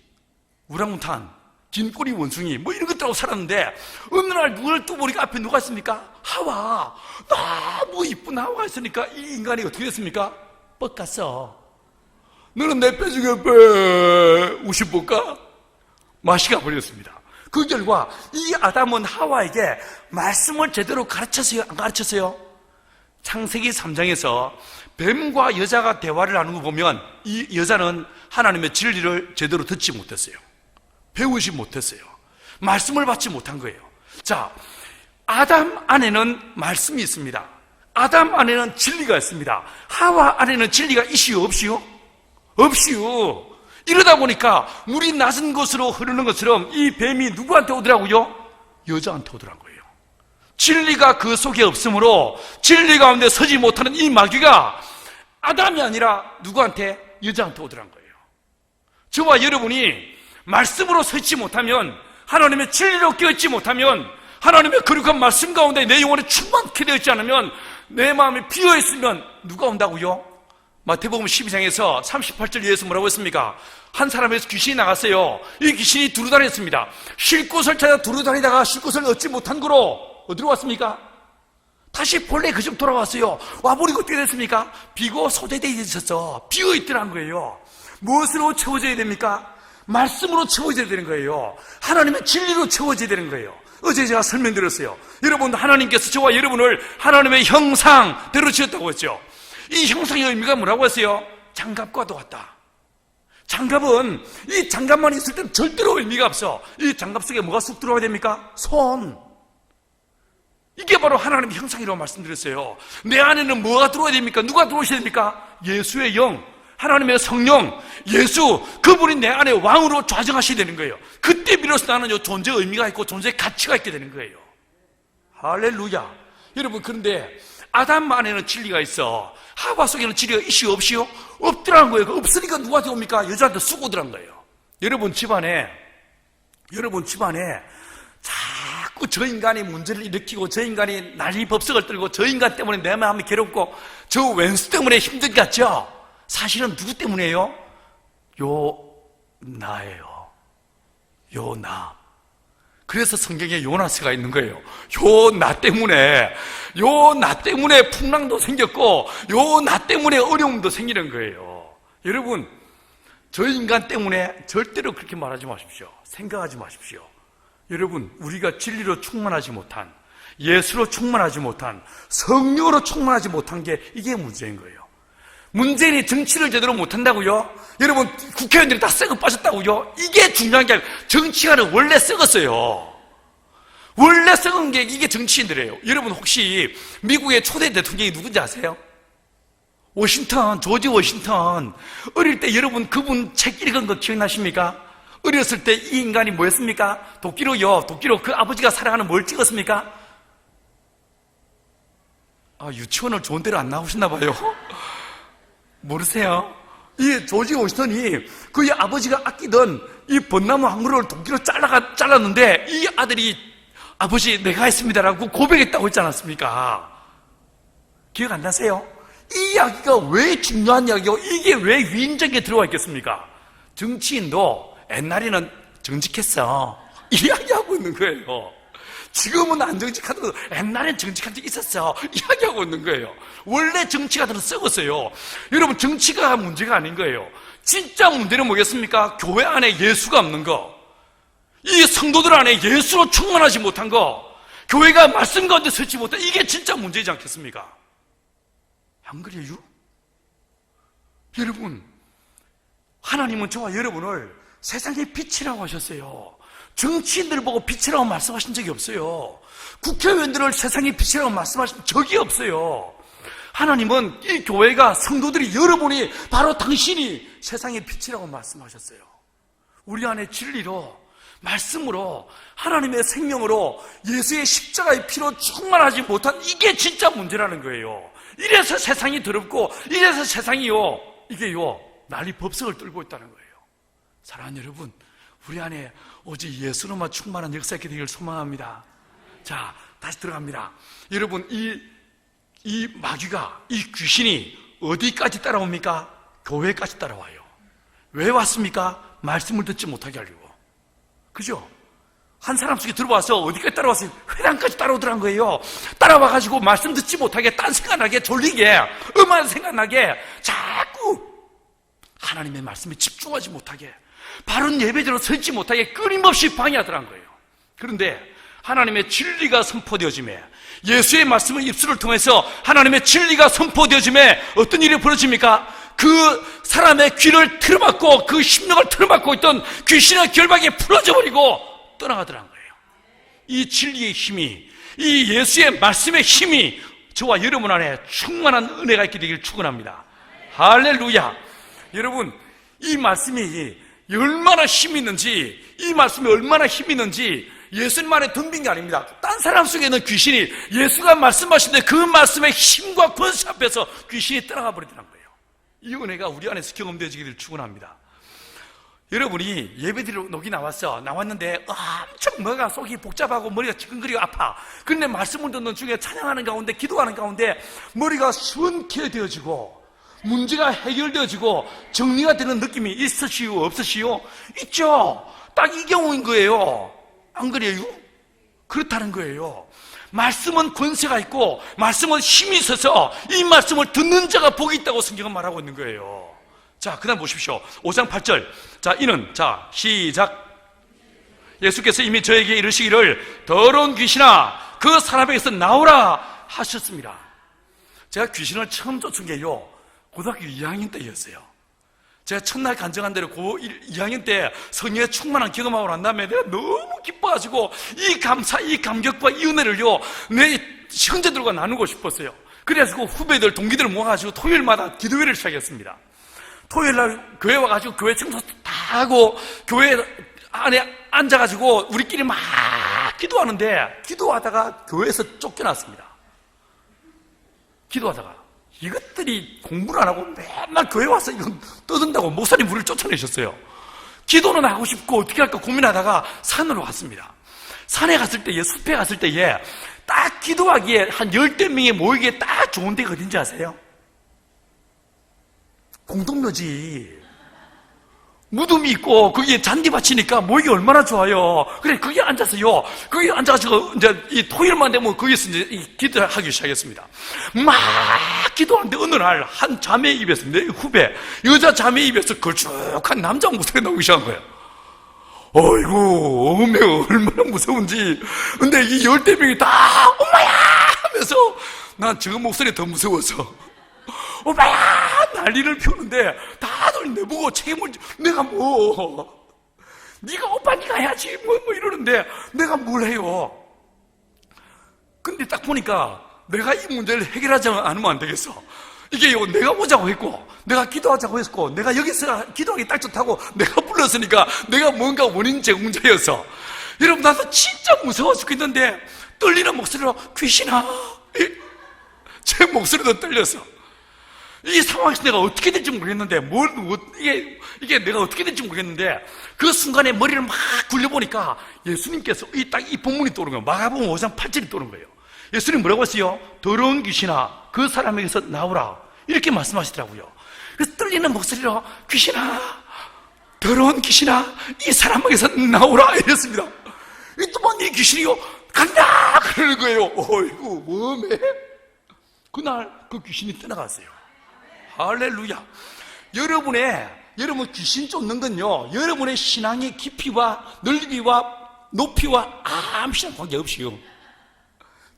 우랑우탄, 긴꼬리 원숭이 뭐 이런 것들하고 살았는데, 어느 날 눈을 뜨고 보니까 앞에 누가 있습니까? 하와. 너무 이쁜 하와가 있으니까 이 인간이 어떻게 됐습니까? 뻑갔어. 너는 내 뼈 중에 뼈 50볼까? 맛이 가버렸습니다. 그 결과 이 아담은 하와에게 말씀을 제대로 가르쳤어요? 안 가르쳤어요? 창세기 3장에서 뱀과 여자가 대화를 나누는 거 보면 이 여자는 하나님의 진리를 제대로 듣지 못했어요. 배우지 못했어요. 말씀을 받지 못한 거예요. 자, 아담 안에는 말씀이 있습니다. 아담 안에는 진리가 있습니다. 하와 안에는 진리가 있시오? 없시오? 없시오. 이러다 보니까 물이 낮은 곳으로 흐르는 것처럼 이 뱀이 누구한테 오더라고요? 여자한테 오더란 거예요. 진리가 그 속에 없으므로 진리 가운데 서지 못하는 이 마귀가 아담이 아니라 누구한테? 여자한테 오더란 거예요. 저와 여러분이 말씀으로 서지 못하면, 하나님의 진리로 깨어있지 못하면, 하나님의 거룩한 말씀 가운데 내 영혼이 충만케 되어 있지 않으면, 내 마음이 비어있으면 누가 온다고요? 마태복음 12장에서 38절 이하에서 뭐라고 했습니까? 한 사람에서 귀신이 나갔어요. 이 귀신이 두루 다녔습니다. 쉴 곳을 찾아 두루 다니다가 쉴 곳을 얻지 못한 거로 어디로 왔습니까? 다시 본래 그 집 돌아왔어요. 와보니까 어떻게 됐습니까? 비고 소대되어 있었어. 비어있더란 거예요. 무엇으로 채워져야 됩니까? 말씀으로 채워져야 되는 거예요. 하나님의 진리로 채워져야 되는 거예요. 어제 제가 설명드렸어요. 여러분, 하나님께서 저와 여러분을 하나님의 형상대로 지었다고 했죠. 이 형상의 의미가 뭐라고 했어요? 장갑과도 같다. 장갑은, 이 장갑만 있을 때는 절대로 의미가 없어. 이 장갑 속에 뭐가 쑥 들어와야 됩니까? 손. 이게 바로 하나님의 형상이라고 말씀드렸어요. 내 안에는 뭐가 들어와야 됩니까? 누가 들어오셔야 됩니까? 예수의 영, 하나님의 성령, 예수, 그분이 내 안에 왕으로 좌정하셔야 되는 거예요. 그때 비로소 나는 존재의 의미가 있고 존재의 가치가 있게 되는 거예요. 할렐루야. 여러분, 그런데 아담 안에는 진리가 있어. 하와 속에는 진리가 있시오? 없시오? 없더라는 거예요. 없으니까 누구한테 옵니까? 여자한테 쑥 오더란 거예요. 여러분 집안에 자꾸 자꾸 저 인간이 문제를 일으키고 저 인간이 난리 법석을 떨고 저 인간 때문에 내 마음이 괴롭고 저 왼수 때문에 힘든 것 같죠? 사실은 누구 때문이에요? 나예요. 나. 그래서 성경에 요나스가 있는 거예요. 나 때문에 풍랑도 생겼고 나 때문에 어려움도 생기는 거예요. 여러분, 저 인간 때문에 절대로 그렇게 말하지 마십시오. 생각하지 마십시오. 여러분, 우리가 진리로 충만하지 못한, 예수로 충만하지 못한, 성령으로 충만하지 못한 게 이게 문제인 거예요. 문재인이 정치를 제대로 못한다고요? 여러분, 국회의원들이 다 썩어 빠졌다고요? 이게 중요한 게 아니라 정치가는 원래 썩었어요. 원래 썩은 게 이게 정치인들이에요. 여러분, 혹시 미국의 초대 대통령이 누군지 아세요? 조지 워싱턴. 어릴 때 여러분 그분 책 읽은 거 기억나십니까? 어렸을 때 이 인간이 뭐였습니까? 도끼로 그 아버지가 사랑하는 뭘 찍었습니까? 유치원을 좋은 데로 안 나오셨나 봐요. 모르세요? 이 조지 워싱턴이 그의 아버지가 아끼던 이 벚나무 한 그루를 도끼로 잘랐는데 이 아들이 아버지 내가 했습니다라고 고백했다고 했지 않았습니까? 기억 안 나세요? 이 이야기가 왜 중요한 이야기고 이게 왜 위인전에 들어와 있겠습니까? 정치인도 옛날에는 정직했어 이야기하고 있는 거예요. 지금은 안 정직하더라도 옛날엔 정직한 적 있었어 이야기하고 있는 거예요. 원래 정치가들은 썩었어요. 여러분, 정치가 문제가 아닌 거예요. 진짜 문제는 뭐겠습니까? 교회 안에 예수가 없는 거, 이 성도들 안에 예수로 충만하지 못한 거, 교회가 말씀 가운데 서지 못한, 이게 진짜 문제이지 않겠습니까? 안 그래요? 여러분, 하나님은 저와 여러분을 세상의 빛이라고 하셨어요. 정치인들을 보고 빛이라고 말씀하신 적이 없어요. 국회의원들을 세상의 빛이라고 말씀하신 적이 없어요. 하나님은 이 교회가, 성도들이, 여러분이 바로 당신이 세상의 빛이라고 말씀하셨어요. 우리 안에 진리로, 말씀으로, 하나님의 생명으로, 예수의 십자가의 피로 충만하지 못한, 이게 진짜 문제라는 거예요. 이래서 세상이 더럽고, 이래서 세상이요, 이게요, 난리 법석을 떨고 있다는 거예요. 사랑하는 여러분, 우리 안에 오직 예수로만 충만한 역사 있게 되기를 소망합니다. 자, 다시 들어갑니다. 여러분, 이 마귀가, 이 귀신이 어디까지 따라옵니까? 교회까지 따라와요. 왜 왔습니까? 말씀을 듣지 못하게 하려고. 그죠? 한 사람 속에 들어와서 어디까지 따라왔어요? 회당까지 따라오더란 거예요. 따라와가지고 말씀 듣지 못하게, 딴 생각나게, 졸리게, 음악 생각나게, 자꾸 하나님의 말씀에 집중하지 못하게, 바른 예배대로 서지 못하게 끊임없이 방해하더란 거예요. 그런데 하나님의 진리가 선포되어짐에, 예수의 말씀을 입술을 통해서 하나님의 진리가 선포되어짐에 어떤 일이 벌어집니까? 그 사람의 귀를 틀어막고, 그 심령을 틀어막고 있던 귀신의 결박이 풀어져 버리고 떠나가더란 거예요. 이 진리의 힘이, 이 예수의 말씀의 힘이 저와 여러분 안에 충만한 은혜가 있게 되기를 축원합니다. 할렐루야. 여러분, 이 말씀이 얼마나 힘이 있는지, 이 말씀이 얼마나 힘이 있는지 예수님 안에 덤빈 게 아닙니다. 딴 사람 속에 있는 귀신이 예수가 말씀하신데 그 말씀의 힘과 권세 앞에서 귀신이 떠나가 버리더란 거예요. 이 은혜가 우리 안에서 경험되어지기를 축원합니다. 여러분이 예배드리러 여기 나왔는데 엄청 뭐가 속이 복잡하고 머리가 지끈거리고 아파. 그런데 말씀을 듣는 중에 찬양하는 가운데, 기도하는 가운데 머리가 순케 되어지고 문제가 해결되어지고 정리가 되는 느낌이 있으시오, 없으시오? 있죠. 딱 이 경우인 거예요. 안 그래요? 그렇다는 거예요. 말씀은 권세가 있고 말씀은 힘이 있어서 이 말씀을 듣는 자가 복이 있다고 성경은 말하고 있는 거예요. 자, 그 다음 보십시오. 5장 8절. 자, 이는, 자, 시작. 예수께서 이미 저에게 이르시기를 더러운 귀신아 그 사람에게서 나오라 하셨습니다. 제가 귀신을 처음 쫓은 게요, 고등학교 2학년 때였어요. 제가 첫날 간증한 대로 고1 2학년 때 성령의 충만한 경험하고 난 다음에 내가 너무 기뻐가지고 이 감사, 이 감격과 이 은혜를요 내 형제들과 나누고 싶었어요. 그래서 그 후배들, 동기들 모아가지고 토요일마다 기도회를 시작했습니다. 토요일날 교회 와가지고 교회 청소 다 하고 교회 안에 앉아가지고 우리끼리 막 기도하는데, 기도하다가 교회에서 쫓겨났습니다. 기도하다가 이것들이 공부를 안 하고 맨날 교회 와서 이건 떠든다고 목사님 우리를 쫓아내셨어요. 기도는 하고 싶고 어떻게 할까 고민하다가 산으로 왔습니다. 산에 갔을 때에, 숲에 갔을 때에 딱 기도하기에 한 10명이 모이기에 딱 좋은 데가 어딘지 아세요? 공동묘지. 무덤이 있고 거기에 잔디밭이니까 모이기 얼마나 좋아요. 그래, 거기에 앉아서요. 거기에 앉아서 이제 이 토요일만 되면 거기서 이제 기도하기 시작했습니다. 막 기도하는데 어느 날 한 자매 입에서, 내 후배 여자 자매 입에서 걸쭉한 남자 목소리가 나오기 시작한 거예요. 어이구, 어메 얼마나 무서운지. 근데 이 10명이 다 엄마야 하면서 난 저 목소리 더 무서워서 엄마야 난리를 피우는데 다들 내보고 책임을, 내가 뭐 네가 오빠 네가 해야지 뭐 이러는데 내가 뭘 해요. 근데 딱 보니까 내가 이 문제를 해결하지 않으면 안 되겠어. 이게요, 내가 오자고 했고 내가 기도하자고 했고 내가 여기서 기도하기 딱 좋다고 내가 불렀으니까 내가 뭔가 원인 제공자였어. 여러분, 나도 진짜 무서워 죽겠는데 떨리는 목소리로 귀신아, 제 목소리도 떨렸어. 이 상황에서 내가 어떻게 될지 모르겠는데, 이게 내가 어떻게 될지 모르겠는데, 그 순간에 머리를 막 굴려보니까 예수님께서 이 본문이 떠오른 거예요. 마가복음 5장 8절이 떠오른 거예요. 예수님 뭐라고 했어요? 더러운 귀신아, 그 사람에게서 나오라. 이렇게 말씀하시더라고요. 그래서 떨리는 목소리로 귀신아, 더러운 귀신아, 이 사람에게서 나오라. 이랬습니다. 또만 이 귀신이요, 간다! 그러는 거예요. 어이구, 뭐매? 그날 그 귀신이 떠나갔어요. 할렐루야. 여러분 귀신 쫓는 건요, 여러분의 신앙의 깊이와 넓이와 높이와 아무런 관계없이요.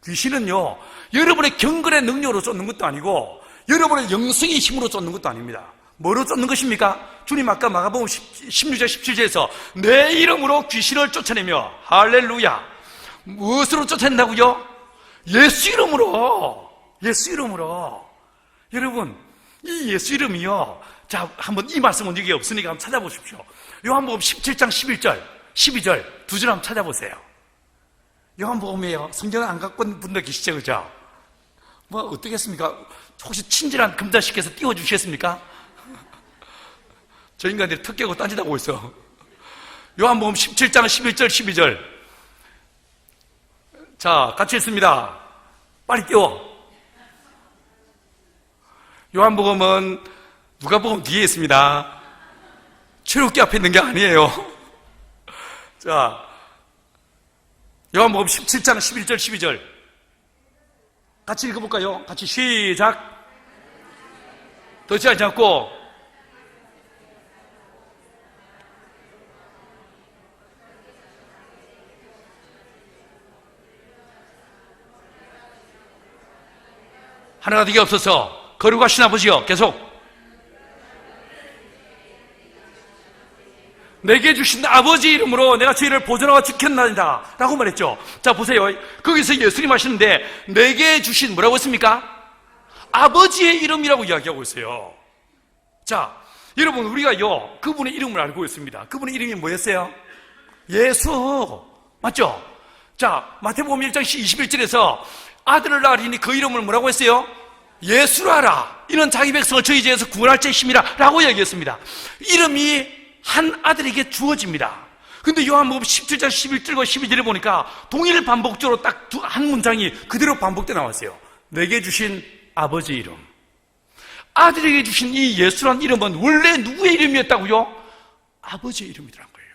귀신은요, 여러분의 경건의 능력으로 쫓는 것도 아니고 여러분의 영성의 힘으로 쫓는 것도 아닙니다. 뭐로 쫓는 것입니까? 주님 아까 마가복음 16절 17절에서 내 이름으로 귀신을 쫓아내며, 할렐루야, 무엇으로 쫓아낸다고요? 예수 이름으로. 예수 이름으로. 여러분, 이 예수 이름이요, 자, 한번 이 말씀은 여기 없으니까 한번 찾아보십시오. 요한복음 17장 11절 12절 두 줄 한번 찾아보세요. 요한복음이에요. 성경을 안 갖고 있는 분들 계시죠, 그죠? 뭐 어떻겠습니까? 혹시 친절한 금자씨께서 띄워주시겠습니까? 저 인간들이 턱 깨고 딴짓하고 있어. 요한복음 17장 11절 12절 자, 같이 읽습니다. 빨리 띄워. 요한복음은 누가복음 뒤에 있습니다. 출애굽기 앞에 있는 게 아니에요. 자, 요한복음 17장 11절 12절 같이 읽어볼까요? 같이 시작. 더지 하지 않고 하나가 되게 없어서 거룩하신 아버지여, 계속 내게 주신 아버지 이름으로 내가 저희를 보존하고 지켰나이다 라고 말했죠. 자, 보세요. 거기서 예수님 하시는데 내게 주신 뭐라고 했습니까? 아버지의 이름이라고 이야기하고 있어요. 자, 여러분, 우리가요 그분의 이름을 알고 있습니다. 그분의 이름이 뭐였어요? 예수, 맞죠? 자, 마태복음 1장 21절에서 아들을 낳으리니 그 이름을 뭐라고 했어요? 예수라 하라. 이는 자기 백성을 저희 죄에서 구원할 자의 힘이라 라고 얘기했습니다. 이름이 한 아들에게 주어집니다. 근데 요한복음 17장 11절과 12절에 보니까 동일 반복적으로 딱 한 문장이 그대로 반복돼 나왔어요. 내게 주신 아버지 이름. 아들에게 주신 이 예수란 이름은 원래 누구의 이름이었다고요? 아버지의 이름이더란 거예요.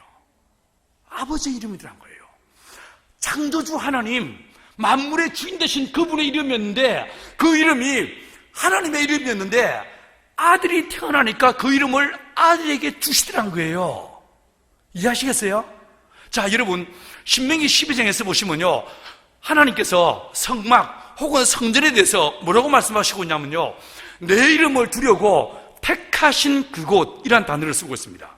아버지의 이름이더란 거예요. 창조주 하나님, 만물의 주인 되신 그분의 이름이었는데, 그 이름이 하나님의 이름이었는데 아들이 태어나니까 그 이름을 아들에게 주시더란 거예요. 이해하시겠어요? 자, 여러분, 신명기 12장에서 보시면요, 하나님께서 성막 혹은 성전에 대해서 뭐라고 말씀하시고 있냐면요, 내 이름을 두려고 택하신 그곳이란 단어를 쓰고 있습니다.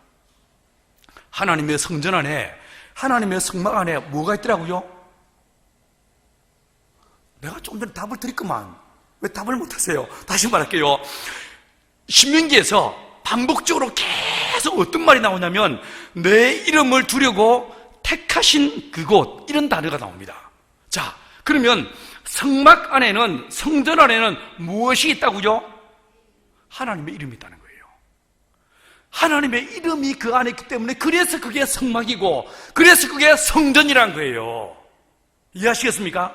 하나님의 성전 안에, 하나님의 성막 안에 뭐가 있더라고요? 내가 좀 전에 답을 드렸구만. 왜 답을 못하세요? 다시 말할게요. 신명기에서 반복적으로 계속 어떤 말이 나오냐면 내 이름을 두려고 택하신 그곳, 이런 단어가 나옵니다. 자, 그러면 성막 안에는, 성전 안에는 무엇이 있다고요? 하나님의 이름이 있다는 거예요. 하나님의 이름이 그 안에 있기 때문에 그래서 그게 성막이고 그래서 그게 성전이란 거예요. 이해하시겠습니까?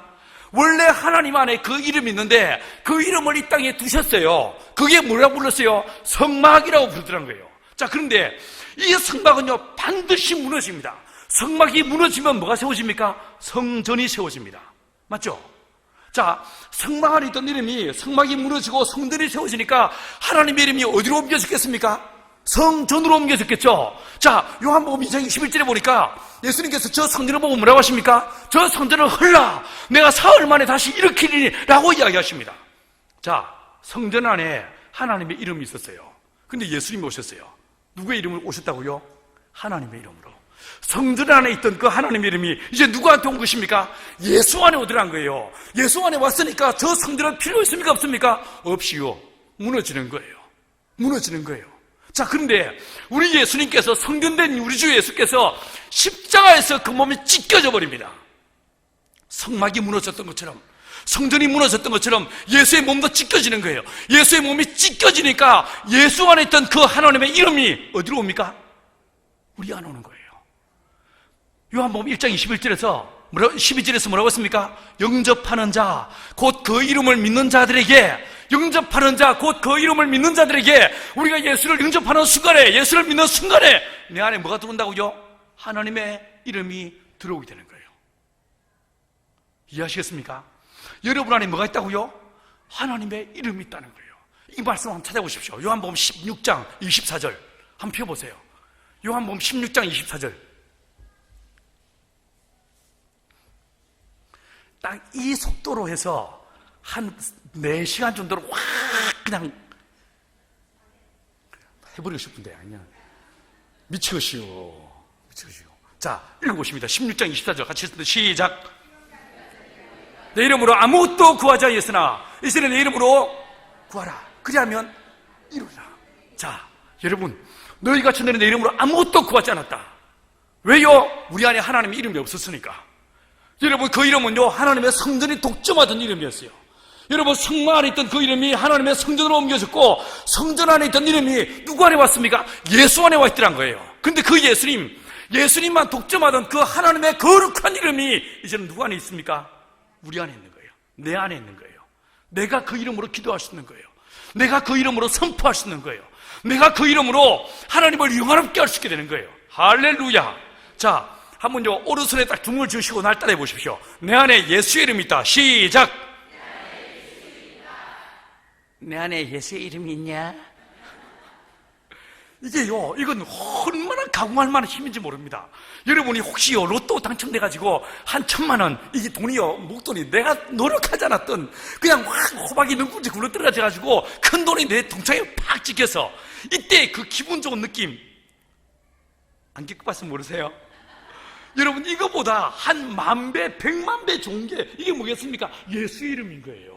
원래 하나님 안에 그 이름이 있는데 그 이름을 이 땅에 두셨어요. 그게 뭐라고 불렀어요? 성막이라고 부르더란 거예요. 자, 그런데 이 성막은요 반드시 무너집니다. 성막이 무너지면 뭐가 세워집니까? 성전이 세워집니다. 맞죠? 자, 성막 안에 있던 이름이 성막이 무너지고 성전이 세워지니까 하나님의 이름이 어디로 옮겨졌겠습니까? 성전으로 옮겨졌겠죠. 자, 요한복음 2장 21절에 보니까 예수님께서 저 성전을 보고 뭐라고 하십니까? 저 성전을 헐라 내가 사흘 만에 다시 일으키리니 라고 이야기하십니다. 자, 성전 안에 하나님의 이름이 있었어요. 근데 예수님이 오셨어요. 누구의 이름을 오셨다고요? 하나님의 이름으로. 성전 안에 있던 그 하나님의 이름이 이제 누구한테 온 것입니까? 예수 안에 오더란 거예요. 예수 안에 왔으니까 저 성전은 필요 있습니까? 없습니까? 없이요. 무너지는 거예요. 무너지는 거예요. 자, 그런데 우리 예수님께서 성전된 우리 주 예수께서 십자가에서 그 몸이 찢겨져 버립니다. 성막이 무너졌던 것처럼 성전이 무너졌던 것처럼 예수의 몸도 찢겨지는 거예요. 예수의 몸이 찢겨지니까 예수 안에 있던 그 하나님의 이름이 어디로 옵니까? 우리 안에 오는 거예요. 요한복음 1장 12절에서 뭐라고 했습니까? 영접하는 자, 곧 그 이름을 믿는 자들에게, 영접하는 자, 곧 그 이름을 믿는 자들에게 우리가 예수를 영접하는 순간에, 예수를 믿는 순간에 내 안에 뭐가 들어온다고요? 하나님의 이름이 들어오게 되는 거예요. 이해하시겠습니까? 여러분 안에 뭐가 있다고요? 하나님의 이름이 있다는 거예요. 이 말씀 한번 찾아보십시오. 요한복음 16장 24절 한번 펴보세요. 요한복음 16장 24절. 딱 이 속도로 해서 한 4시간 정도로 확 그냥 해버리고 싶은데 아니야. 미치겠시오. 자, 읽어보십니다. 16장 24절 같이 했습니다. 시작. 내 이름으로 아무것도 구하지 않았으나 이제는 내 이름으로 구하라. 그리하면 이루리라. 자, 여러분, 너희가 전에는 내 이름으로 아무것도 구하지 않았다. 왜요? 우리 안에 하나님의 이름이 없었으니까. 여러분, 그 이름은요 하나님의 성전이 독점하던 이름이었어요. 여러분, 성막 안에 있던 그 이름이 하나님의 성전으로 옮겨졌고 성전 안에 있던 이름이 누구 안에 왔습니까? 예수 안에 와 있더란 거예요. 근데 그 예수님만 독점하던 그 하나님의 거룩한 이름이 이제는 누구 안에 있습니까? 우리 안에 있는 거예요. 내 안에 있는 거예요. 내가 그 이름으로 기도할 수 있는 거예요. 내가 그 이름으로 선포할 수 있는 거예요. 내가 그 이름으로 하나님을 영화롭게 할 수 있게 되는 거예요. 할렐루야. 자, 한번요 오른손에 딱 등을 주시고 날 따라해 보십시오. 내 안에 예수의 이름이 있다. 시작. 내 안에 예수의 이름이 있냐? 이게요, 이건 얼마나 가공할 만한 힘인지 모릅니다. 여러분이 혹시요 로또 당첨돼가지고 한 1,000,000원, 이게 돈이요 목돈이 내가 노력하지 않았던 그냥 확 호박이 능군지 굴러들어가지고 큰 돈이 내 동창에 팍 찍혀서 이때 그 기분 좋은 느낌 안 겪어봤으면 모르세요? 여러분, 이거보다 한 10,000배, 1,000,000배 좋은 게 이게 뭐겠습니까? 예수 이름인 거예요.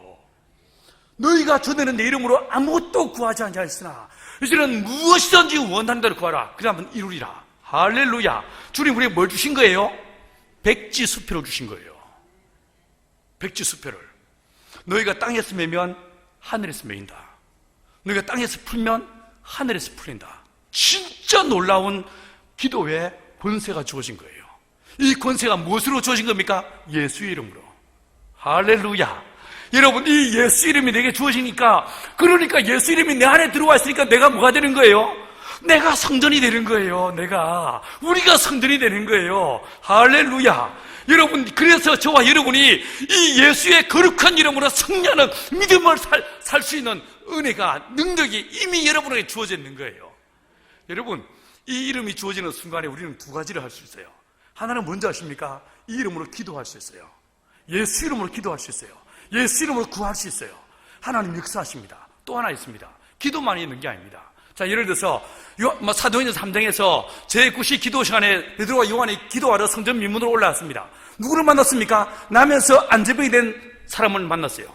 너희가 전에는 내 이름으로 아무것도 구하지 않았으나 이제는 무엇이든지 원하는 대로 구하라. 그러면 이루리라. 할렐루야. 주님 우리에게 뭘 주신 거예요? 백지수표를 주신 거예요. 백지수표를. 너희가 땅에서 매면 하늘에서 매인다. 너희가 땅에서 풀면 하늘에서 풀린다. 진짜 놀라운 기도의 권세가 주어진 거예요. 이 권세가 무엇으로 주어진 겁니까? 예수의 이름으로. 할렐루야. 여러분, 이 예수 이름이 내게 주어지니까, 그러니까 예수 이름이 내 안에 들어와 있으니까 내가 뭐가 되는 거예요? 내가 성전이 되는 거예요. 우리가 성전이 되는 거예요. 할렐루야. 여러분, 그래서 저와 여러분이 이 예수의 거룩한 이름으로 승리하는 믿음을 살 수 있는 은혜가, 능력이 이미 여러분에게 주어져 있는 거예요. 여러분, 이 이름이 주어지는 순간에 우리는 두 가지를 할 수 있어요. 하나는 뭔지 아십니까? 이 이름으로 기도할 수 있어요. 예수 이름으로 기도할 수 있어요. 예수 이름으로 구할 수 있어요. 하나님 역사하십니다. 또 하나 있습니다. 기도만 있는 게 아닙니다. 자, 예를 들어서 사도행전 3장에서 제9시 기도 시간에 베드로와 요한이 기도하러 성전 민문으로 올라왔습니다. 누구를 만났습니까? 나면서 안제병이 된 사람을 만났어요.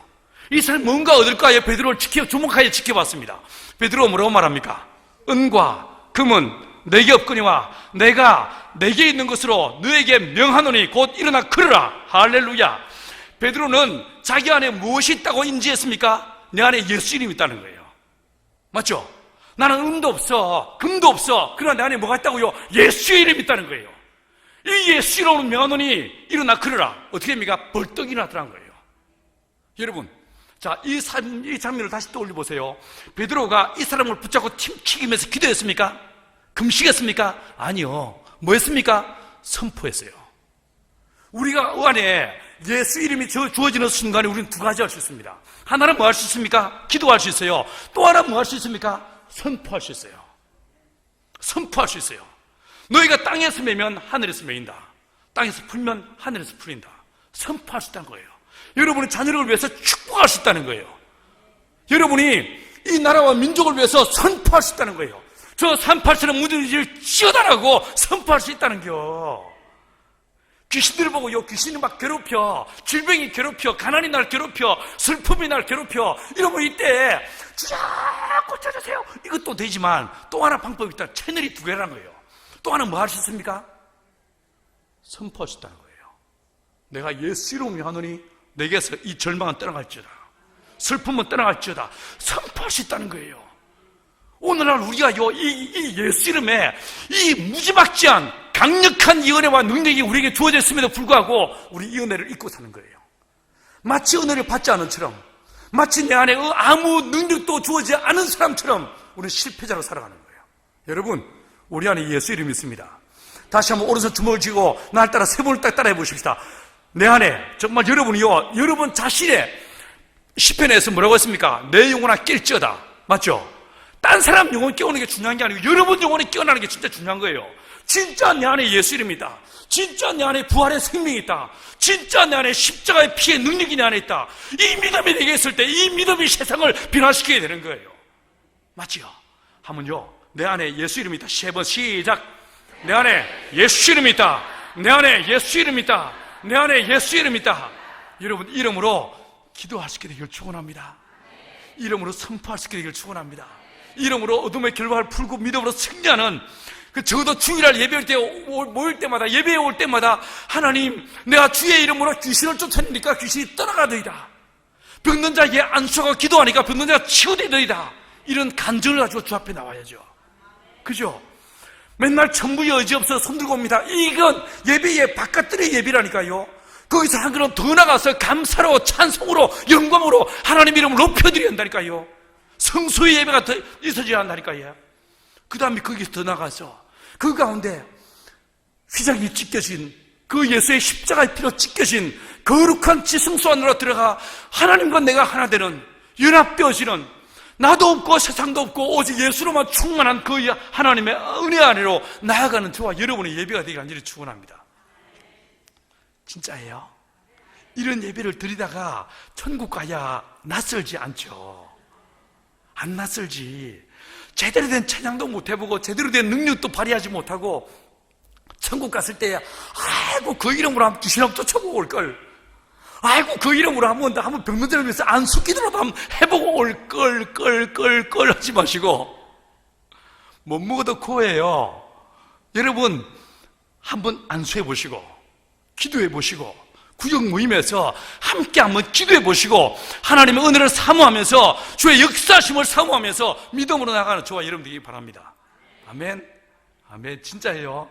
이 사람이 뭔가 얻을까 해 베드로를 주목하여 지켜봤습니다. 베드로가 뭐라고 말합니까? 은과 금은 내게 없거니와 내가 내게 있는 것으로 너에게 명하노니 곧 일어나 걸으라. 할렐루야. 베드로는 자기 안에 무엇이 있다고 인지했습니까? 내 안에 예수 이름이 있다는 거예요. 맞죠? 나는 은도 없어, 금도 없어. 그러나 내 안에 뭐가 있다고요? 예수의 이름이 있다는 거예요. 이 예수 이름으로 명하노니 일어나 걸으라. 어떻게 합니까? 벌떡 일어나더라는 거예요. 여러분, 자, 이 장면을 다시 떠올려 보세요. 베드로가 이 사람을 붙잡고 튀기면서 기도했습니까? 금식했습니까? 아니요. 뭐 했습니까? 선포했어요. 우리가 안에 예수 이름이 주어지는 순간에 우리는 두 가지 할 수 있습니다. 하나는 뭐 할 수 있습니까? 기도할 수 있어요. 또 하나 뭐 할 수 있습니까? 선포할 수 있어요. 선포할 수 있어요. 너희가 땅에서 매면 하늘에서 매인다. 땅에서 풀면 하늘에서 풀린다. 선포할 수 있다는 거예요. 여러분의 자녀를 위해서 축복할 수 있다는 거예요. 여러분이 이 나라와 민족을 위해서 선포할 수 있다는 거예요. 저 38처럼 무너지를 지어달라고 선포할 수 있다는 겨. 귀신들을 보고요, 귀신이 막 괴롭혀, 질병이 괴롭혀, 가난이 날 괴롭혀, 슬픔이 날 괴롭혀. 이러면 이때 주자 고쳐주세요. 이것도 되지만 또 하나 방법이 있다. 채널이 두 개라는 거예요. 또 하나 뭐 할 수 있습니까? 선포할 수 있다는 거예요. 내가 예수 이름으로 하노니 내게서 이 절망은 떠나갈지어다, 슬픔은 떠나갈지어다. 선포할 수 있다는 거예요. 오늘날 우리가요, 이 예수 이름에 이 무지막지한 강력한 이 은혜와 능력이 우리에게 주어졌음에도 불구하고 우리 이 은혜를 잊고 사는 거예요. 마치 은혜를 받지 않은 처럼, 마치 내 안에 아무 능력도 주어지지 않은 사람처럼 우리는 실패자로 살아가는 거예요. 여러분, 우리 안에 예수 이름이 있습니다. 다시 한번 오른손 주먹을 쥐고 날 따라 세 번을 딱 따라해 보십시다. 내 안에 정말 여러분이요, 여러분 자신의 시편에서 뭐라고 했습니까? 내 영혼아 깰지어다. 맞죠? 딴 사람 영혼 깨우는 게 중요한 게 아니고 여러분 영혼이 깨어나는 게 진짜 중요한 거예요. 진짜 내 안에 예수 이름이 있다. 진짜 내 안에 부활의 생명이 있다. 진짜 내 안에 십자가의 피의 능력이 내 안에 있다. 이 믿음이 내게 있을 때 이 믿음이 세상을 변화시키게 되는 거예요. 맞지요? 하면요, 내 안에 예수 이름이 있다. 세 번 시작. 내 안에 예수 이름이 있다. 내 안에 예수 이름이 있다. 내 안에 예수 이름이 있다. 여러분, 이름으로 기도할 수 있게 되기를 축원합니다. 이름으로 선포할 수 있게 되기를 축원합니다. 이름으로 어둠의 결박을 풀고 믿음으로 승리하는, 적어도 주일날 예배할 때 모일 때마다, 예배에 올 때마다 하나님, 내가 주의 이름으로 귀신을 쫓아내니까 귀신이 떠나가더이다. 병든 자에게 안수하고 기도하니까 병든 자가 치유되더이다. 이런 간증을 가지고 주 앞에 나와야죠. 그죠? 맨날 천부의 의지 없어 손들고 옵니다. 이건 예배의 바깥들의 예배라니까요. 거기서 한 걸음 더 나가서 감사로, 찬송으로, 영광으로 하나님 이름을 높여드려야 한다니까요. 성소의 예배가 더 있어져야 한다니까요. 그 다음에 거기서 더 나가서 그 가운데 휘장이 찢겨진 그 예수의 십자가의 피로 찢겨진 거룩한 지성소 안으로 들어가 하나님과 내가 하나 되는, 연합되어지는, 나도 없고 세상도 없고 오직 예수로만 충만한 그 하나님의 은혜 안으로 나아가는 저와 여러분의 예배가 되기 간절히 축원합니다. 진짜예요. 이런 예배를 드리다가 천국 가야 낯설지 않죠. 안 낯설지. 제대로 된 찬양도 못 해보고 제대로 된 능력도 발휘하지 못하고 천국 갔을 때 아이고 그 이름으로 한번 귀신하고 쫓아보고 올걸, 아이고 그 이름으로 한번 병든 자를 위해서 안수기도라도 한번 해보고 올걸 하지 마시고, 못 먹어도 코예요. 여러분 한번 안수해 보시고 기도해 보시고 구역 모임에서 함께 한번 기도해 보시고 하나님의 은혜를 사모하면서 주의 역사심을 사모하면서 믿음으로 나가는 저와 여러분 되기 바랍니다. 아멘. 아멘. 진짜예요.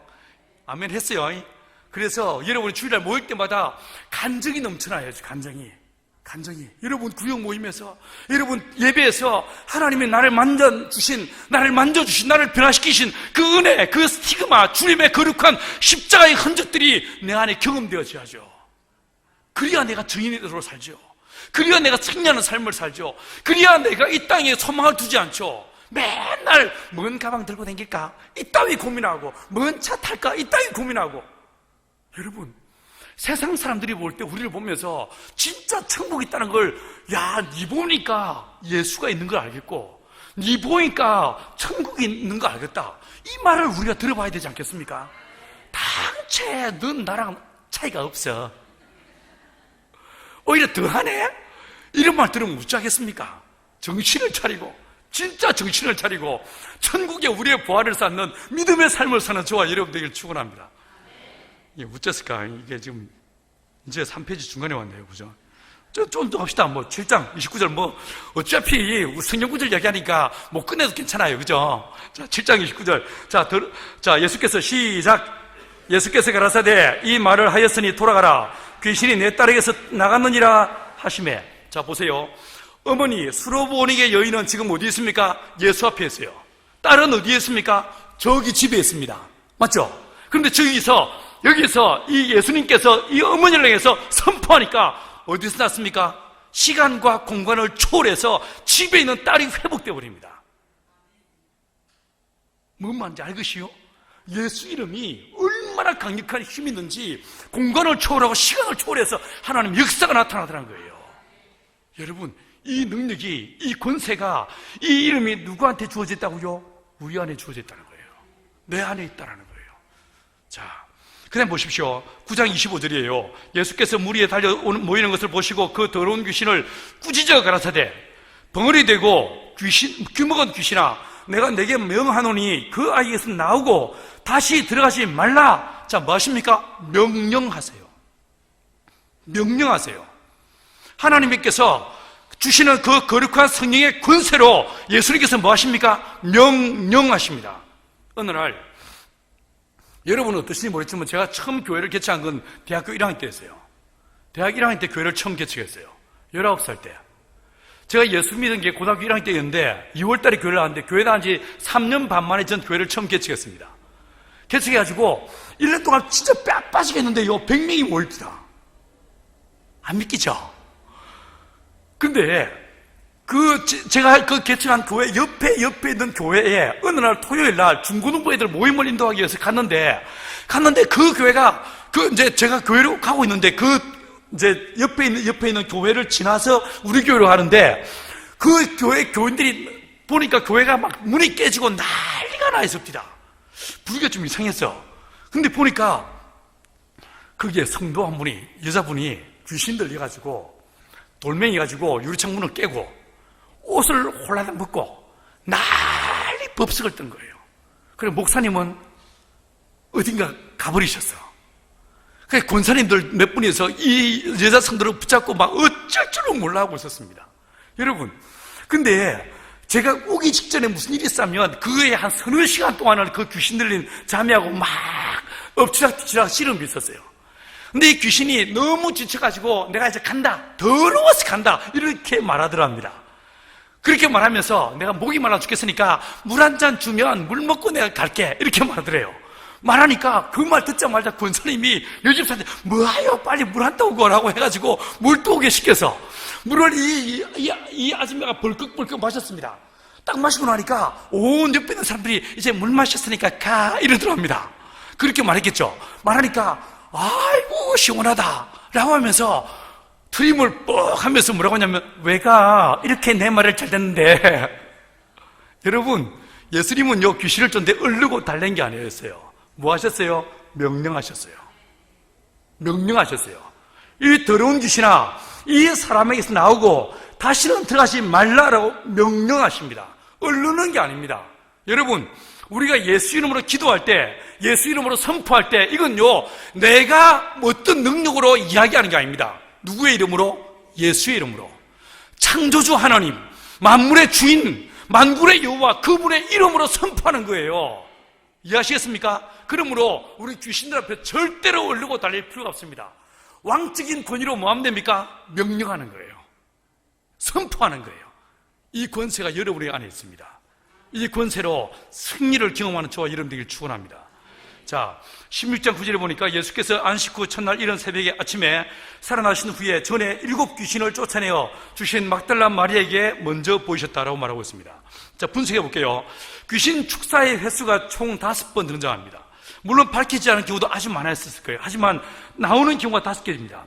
아멘 했어요. 그래서 여러분이 주일날 모일 때마다 간증이 넘쳐나요. 간증이. 여러분 구역 모임에서, 여러분 예배에서 하나님이 나를 만져주신, 나를 변화시키신 그 은혜, 그 스티그마, 주님의 거룩한 십자가의 흔적들이 내 안에 경험되어져야죠. 그래야 내가 증인으로 살죠. 그래야 내가 승리하는 삶을 살죠. 그래야 내가 이 땅에 소망을 두지 않죠. 맨날 뭔 가방 들고 다닐까? 이따위 고민하고, 뭔 차 탈까? 이따위 고민하고. 여러분, 세상 사람들이 볼 때 우리를 보면서 진짜 천국이 있다는 걸, 야, 니 보니까 예수가 있는 걸 알겠고 니 보니까 천국이 있는 거 알겠다, 이 말을 우리가 들어봐야 되지 않겠습니까? 당최 넌 나랑 차이가 없어. 오히려 더하네? 이런 말 들으면 어쩌겠습니까? 정신을 차리고, 진짜 정신을 차리고 천국에 우리의 부활을 쌓는 믿음의 삶을 사는 저와 여러분 되기를 축원합니다. 이게 어째을까? 이게 지금 이제 3페이지 중간에 왔네요. 그죠? 좀 더 합시다. 7장 29절 어차피 성경 구절 얘기하니까 끝내도 괜찮아요. 그죠? 자, 7장 29절. 자, 예수께서 시작. 예수께서 가라사대 이 말을 하였으니 돌아가라. 귀신이 내 딸에게서 나갔느니라 하시매. 자, 보세요. 어머니 수로보니게 여인은 지금 어디 있습니까? 예수 앞에 있어요. 딸은 어디에 있습니까? 저기 집에 있습니다. 맞죠? 그런데 여기서 이 예수님께서 이 어머니를 향해서 선포하니까 어디서 났습니까? 시간과 공간을 초월해서 집에 있는 딸이 회복되어 버립니다. 뭔 말인지 알겠어요? 예수 이름이 얼마나 강력한 힘이 있는지 공간을 초월하고 시간을 초월해서 하나님 역사가 나타나더라는 거예요. 여러분, 이 능력이, 이 권세가, 이 이름이 누구한테 주어졌다고요? 우리 안에 주어졌다는 거예요. 내 안에 있다는 거예요. 자, 그다음 보십시오. 9장 25절이에요. 예수께서 물 위에 달려 모이는 것을 보시고 그 더러운 귀신을 꾸짖어 가라사대 벙어리 되고 귀먹은 귀신아 내가 내게 명하노니 그 아이에서 나오고 다시 들어가지 말라. 자, 뭐 하십니까? 명령하세요. 명령하세요. 하나님께서 주시는 그 거룩한 성령의 권세로 예수님께서 뭐 하십니까? 명령하십니다. 어느 날 여러분은 어떠신지 모르겠지만 제가 처음 교회를 개최한 건 대학교 1학년 때였어요. 대학 1학년 때 교회를 처음 개최했어요. 19살 때. 제가 예수 믿은 게 고등학교 1학년 때였는데 2월 달에 교회를 나왔는데 교회 나온 지 3년 반 만에 전 교회를 처음 개최했습니다. 개최해가지고 1년 동안 진짜 뼈 빠지겠는데요 100명이 모입니다. 안 믿기죠? 근데 제가 개최한 교회 옆에 있는 교회에 어느 날 토요일 날 중고등부 애들 모임을 인도하기 위해서 갔는데 그 교회가 제가 교회로 가고 있는데 옆에 있는 교회를 지나서 우리 교회로 가는데 그 교회 교인들이 보니까 교회가 막 문이 깨지고 난리가 나 있었습니다. 분위기가 좀 이상했어. 근데 보니까 거기에 성도 한 분이, 여자분이 귀신 들려가지고 돌멩이 가지고 유리창문을 깨고 옷을 홀라당 벗고 난리 법석을 뜬 거예요. 그래서 목사님은 어딘가 가버리셨어. 그래서 권사님들 몇 분이서 이 여자 성도를 붙잡고 막 어쩔 줄을 몰라 하고 있었습니다. 여러분, 근데 제가 오기 직전에 무슨 일이 있었냐면 그에 한 서너 시간 동안을 그 귀신 들린 자매하고 막 엎치락뒤치락 씨름이 있었어요. 근데 이 귀신이 너무 지쳐가지고 내가 이제 간다, 더러워서 간다 이렇게 말하더랍니다. 그렇게 말하면서 내가 목이 말라 죽겠으니까 물 한 잔 주면 물 먹고 내가 갈게 이렇게 말하더래요. 말하니까 그 말 듣자마자 권사님이 여집사한테 뭐하요 빨리 물 한 또 오고 라고 해가지고 물 또 오게 시켜서 물을 이 아줌마가 벌컥벌컥 마셨습니다. 딱 마시고 나니까 온 옆에 있는 사람들이 이제 물 마셨으니까 가 이러더랍니다. 그렇게 말했겠죠. 말하니까 아이고 시원하다 라고 하면서 트림을 뻑 하면서 뭐라고 하냐면 왜 가? 이렇게 내 말을 잘 듣는데 여러분, 예수님은요 귀신을 쫓는데 얼르고 달랜 게 아니었어요. 뭐 하셨어요? 명령하셨어요. 명령하셨어요. 이 더러운 귀신아 이 사람에게서 나오고 다시는 들어가지 말라라고 명령하십니다. 얼르는 게 아닙니다. 여러분, 우리가 예수 이름으로 기도할 때, 예수 이름으로 선포할 때 이건요 내가 어떤 능력으로 이야기하는 게 아닙니다. 누구의 이름으로? 예수의 이름으로. 창조주 하나님, 만물의 주인, 만군의 여호와 그분의 이름으로 선포하는 거예요. 이해하시겠습니까? 그러므로 우리 귀신들 앞에 절대로 얼르고 달릴 필요가 없습니다. 왕적인 권위로 뭐 하면 됩니까? 명령하는 거예요. 선포하는 거예요. 이 권세가 여러분의 안에 있습니다. 이 권세로 승리를 경험하는 저와 여러분 되길 축원합니다. 자, 16장 9절에 보니까 예수께서 안식 후 첫날 이른 새벽에 아침에 살아나신 후에 전에 7 귀신을 쫓아내어 주신 막달라 마리아에게 먼저 보이셨다라고 말하고 있습니다. 자, 분석해 볼게요. 귀신 축사의 횟수가 총 5번 등장합니다. 물론 밝히지 않은 경우도 아주 많았을 거예요. 하지만 나오는 경우가 5개입니다.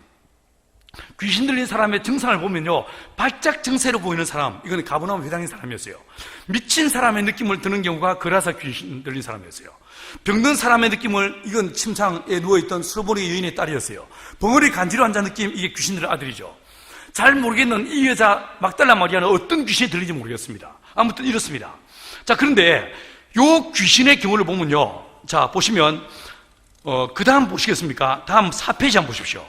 귀신 들린 사람의 증상을 보면요 발작 증세로 보이는 사람, 이건 가버나움 회당인 사람이었어요. 미친 사람의 느낌을 드는 경우가 거라사 귀신 들린 사람이었어요. 병든 사람의 느낌을, 이건 침상에 누워있던 수로보니 여인의 딸이었어요. 벙어리 간지러 앉아 느낌, 이게 귀신 들린 아들이죠. 잘 모르겠는 이 여자 막달라 마리아는 어떤 귀신이 들린지 모르겠습니다. 아무튼 이렇습니다. 자, 그런데 요 귀신의 경우를 보면요, 자 보시면 그 다음 보시겠습니까? 다음 4페이지 한번 보십시오.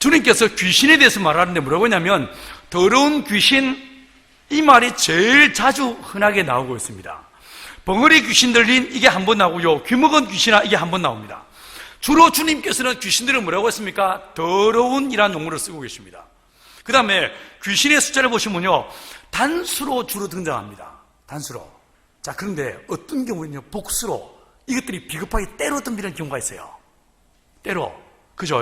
주님께서 귀신에 대해서 말하는데 뭐라고 하냐면 더러운 귀신, 이 말이 제일 자주 흔하게 나오고 있습니다. 벙어리 귀신 들린 이게 한 번 나오고요, 귀먹은 귀신아 이게 한 번 나옵니다. 주로 주님께서는 귀신들을 뭐라고 했습니까? 더러운이라는 용어를 쓰고 계십니다. 그 다음에 귀신의 숫자를 보시면요, 단수로 주로 등장합니다. 단수로. 자, 그런데 어떤 경우는요, 복수로 이것들이 비겁하게 때로 덤비는 경우가 있어요. 때로. 그죠?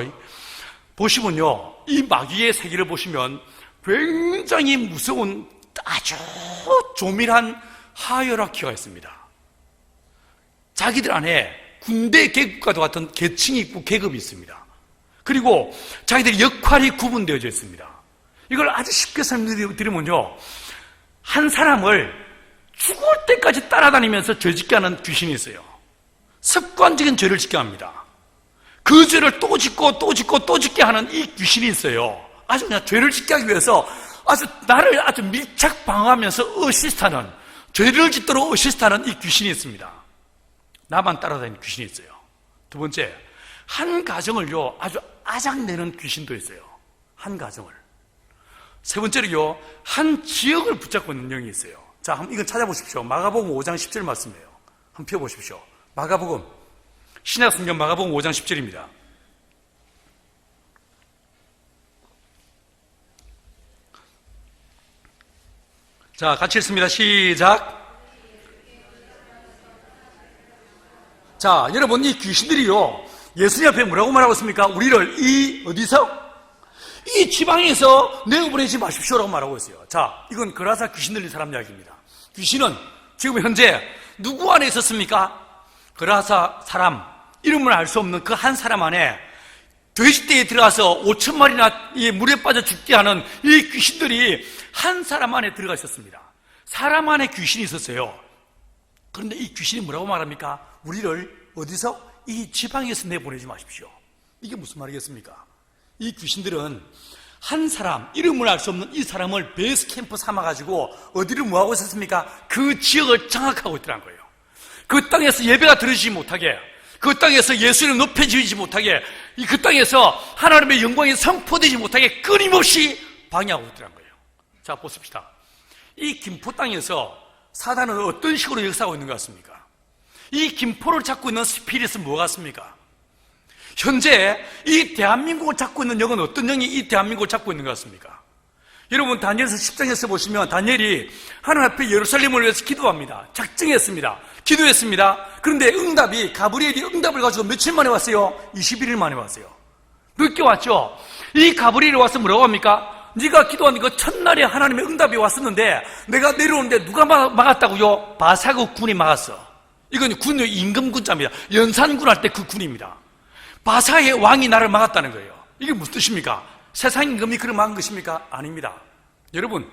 보시면요, 이 마귀의 세계를 보시면 굉장히 무서운 아주 조밀한 하이어라키가 있습니다. 자기들 안에 군대 계급과도 같은 계층이 있고 계급이 있습니다. 그리고 자기들의 역할이 구분되어져 있습니다. 이걸 아주 쉽게 설명드리면요, 한 사람을 죽을 때까지 따라다니면서 죄 짓게 하는 귀신이 있어요. 습관적인 죄를 짓게 합니다. 그 죄를 또 짓고 또 짓고 또 짓게 하는 이 귀신이 있어요. 아주 그냥 죄를 짓게 하기 위해서 아주 나를 아주 밀착 방어하면서 어시스트하는, 죄를 짓도록 어시스트하는 이 귀신이 있습니다. 나만 따라다니는 귀신이 있어요. 두 번째, 한 가정을요 아주 아작내는 귀신도 있어요. 한 가정을. 세 번째로요, 한 지역을 붙잡고 있는 영이 있어요. 자, 한번 이건 찾아보십시오. 마가복음 5장 10절 말씀이에요. 한번 펴보십시오. 마가복음, 신약성경 마가복음 5장 10절입니다. 자, 같이 읽습니다. 시작. 자, 여러분, 이 귀신들이요, 예수님 앞에 뭐라고 말하고 있습니까? 우리를 어디서? 이 지방에서 내어보내지 마십시오라고 말하고 있어요. 자, 이건 그라사 귀신 들린 사람 이야기입니다. 귀신은 지금 현재 누구 안에 있었습니까? 그라사 사람, 이름을 알 수 없는 그 한 사람 안에 돼지떼에 들어가서 5,000마리나 이 물에 빠져 죽게 하는 이 귀신들이 한 사람 안에 들어가 있었습니다. 사람 안에 귀신이 있었어요. 그런데 이 귀신이 뭐라고 말합니까? 우리를 어디서? 이 지방에서 내보내지 마십시오. 이게 무슨 말이겠습니까? 이 귀신들은 한 사람, 이름을 알 수 없는 이 사람을 베이스 캠프 삼아가지고 어디를 뭐하고 있었습니까? 그 지역을 장악하고 있더란 거예요. 그 땅에서 예배가 드려지지 못하게, 그 땅에서 예수를 높여지지 못하게, 그 땅에서 하나님의 영광이 선포되지 못하게 끊임없이 방해하고 있더란 거예요. 자, 보십시다. 이 김포 땅에서 사단은 어떤 식으로 역사하고 있는 것 같습니까? 이 김포를 잡고 있는 스피릿은 뭐 같습니까? 현재 이 대한민국을 잡고 있는 영은 어떤 영이 이 대한민국을 잡고 있는 것 같습니까? 여러분, 다니엘서 10장에서 보시면 다니엘이 하나님 앞에 예루살렘을 위해서 기도합니다. 작정했습니다. 기도했습니다. 그런데 응답이, 가브리엘이 응답을 가지고 며칠 만에 왔어요? 21일 만에 왔어요. 늦게 왔죠? 이 가브리엘이 와서 뭐라고 합니까? 네가 기도한 그 첫날에 하나님의 응답이 왔었는데 내가 내려오는데 누가 막았다고요? 바사국 군이 막았어. 이건 군의 임금군자입니다. 연산군 할 때 그 군입니다. 바사의 왕이 나를 막았다는 거예요. 이게 무슨 뜻입니까? 세상 임금이 그를 막은 것입니까? 아닙니다. 여러분,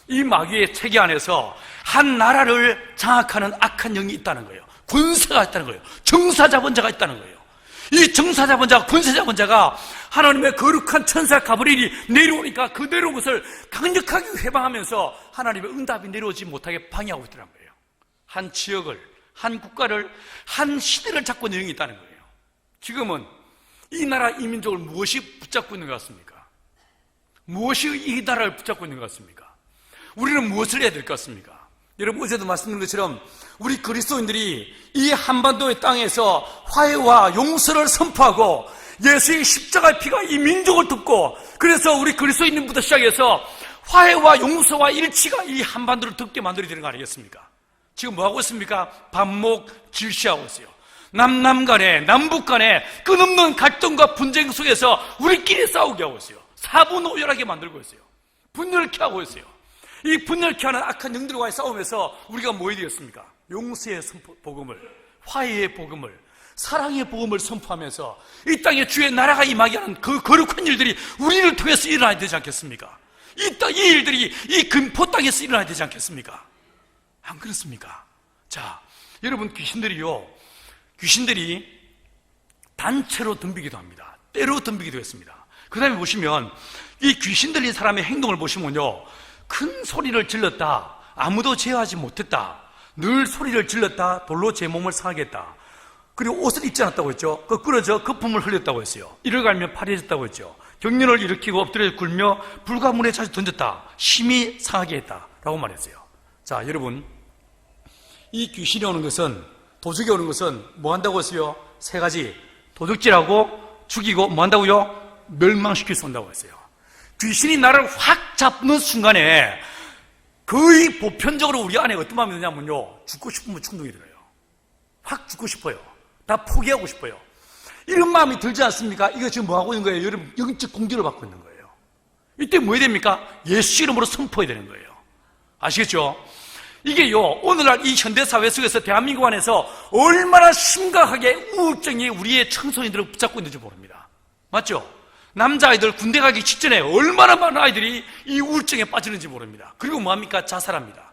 이 마귀의 체계 안에서 한 나라를 장악하는 악한 영이 있다는 거예요. 군사가 있다는 거예요. 정사자본자가 있다는 거예요. 이 정사자본자, 군사자본자가 하나님의 거룩한 천사 가브리엘이 내려오니까 그 내려온 것을 강력하게 회방하면서 하나님의 응답이 내려오지 못하게 방해하고 있다는 거예요. 한 지역을, 한 국가를, 한 시대를 잡고 있는 영이 있다는 거예요. 지금은 이 나라 이 민족을 무엇이 붙잡고 있는 것 같습니까? 무엇이 이 나라를 붙잡고 있는 것 같습니까? 우리는 무엇을 해야 될 것 같습니까? 여러분, 어제도 말씀드린 것처럼 우리 그리스도인들이 이 한반도의 땅에서 화해와 용서를 선포하고 예수의 십자가의 피가 이 민족을 덮고, 그래서 우리 그리스도인부터 시작해서 화해와 용서와 일치가 이 한반도를 덮게 만들어야 되는 거 아니겠습니까? 지금 뭐하고 있습니까? 반목 질시하고 있어요. 남남 간에, 남북 간에 끝없는 갈등과 분쟁 속에서 우리끼리 싸우게 하고 있어요. 사분오열하게 만들고 있어요. 분열케 하고 있어요. 이 분열케 하는 악한 영들과의 싸움에서 우리가 뭐 해야 되겠습니까? 용서의 복음을, 화해의 복음을, 사랑의 복음을 선포하면서 이 땅에 주의 나라가 임하게 하는 그 거룩한 일들이 우리를 통해서 일어나야 되지 않겠습니까? 이 일들이 이 금포 땅에서 일어나야 되지 않겠습니까? 안 그렇습니까? 자, 여러분, 귀신들이 단체로 덤비기도 합니다. 때로 덤비기도 했습니다. 그 다음에 보시면 이 귀신 들린 사람의 행동을 보시면요, 큰 소리를 질렀다, 아무도 제어하지 못했다, 늘 소리를 질렀다, 돌로 제 몸을 상하게 했다, 그리고 옷을 입지 않았다고 했죠. 그 끌어져 거품을 흘렸다고 했어요. 이를 갈면 파래졌다고 했죠. 경련을 일으키고 엎드려 굴며 불과 문에 자주 던졌다. 심히 상하게 했다 라고 말했어요. 자, 여러분, 이 귀신이 오는 것은, 도적이 오는 것은 뭐 한다고 했어요? 세 가지. 도둑질하고 죽이고 뭐 한다고요? 멸망시킬 수 온다고 했어요. 귀신이 나를 확 잡는 순간에 거의 보편적으로 우리 안에 어떤 마음이 드냐면요, 죽고 싶으면 충동이 들어요. 확 죽고 싶어요. 다 포기하고 싶어요. 이런 마음이 들지 않습니까? 이거 지금 뭐 하고 있는 거예요? 여러분, 영적 공격을 받고 있는 거예요. 이때 뭐 해야 됩니까? 예수 이름으로 선포해야 되는 거예요. 아시겠죠? 이게요, 오늘날 이 현대사회 속에서 대한민국 안에서 얼마나 심각하게 우울증이 우리의 청소년들을 붙잡고 있는지 모릅니다. 맞죠? 남자아이들 군대 가기 직전에 얼마나 많은 아이들이 이 우울증에 빠지는지 모릅니다. 그리고 뭐합니까? 자살합니다.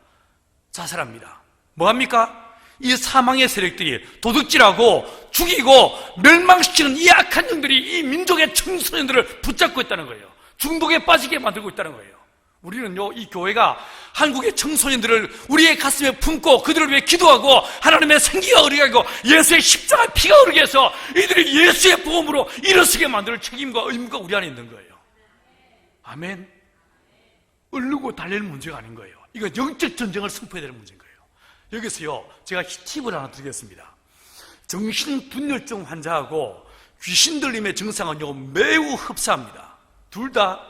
자살합니다. 뭐합니까? 이 사망의 세력들이 도둑질하고 죽이고 멸망시키는 이 악한 영들이 이 민족의 청소년들을 붙잡고 있다는 거예요. 중독에 빠지게 만들고 있다는 거예요. 우리는요, 이 교회가 한국의 청소년들을 우리의 가슴에 품고 그들을 위해 기도하고 하나님의 생기가 흐르게 하고 예수의 십자가 피가 흐르게 해서 이들이 예수의 복음으로 일어서게 만들 책임과 의무가 우리 안에 있는 거예요. 아멘. 얼르고 달릴 문제가 아닌 거예요. 이건 영적 전쟁을 선포해야 되는 문제인 거예요. 여기서요, 제가 팁을 하나 드리겠습니다. 정신분열증 환자하고 귀신 들림의 증상은요, 매우 흡사합니다. 둘 다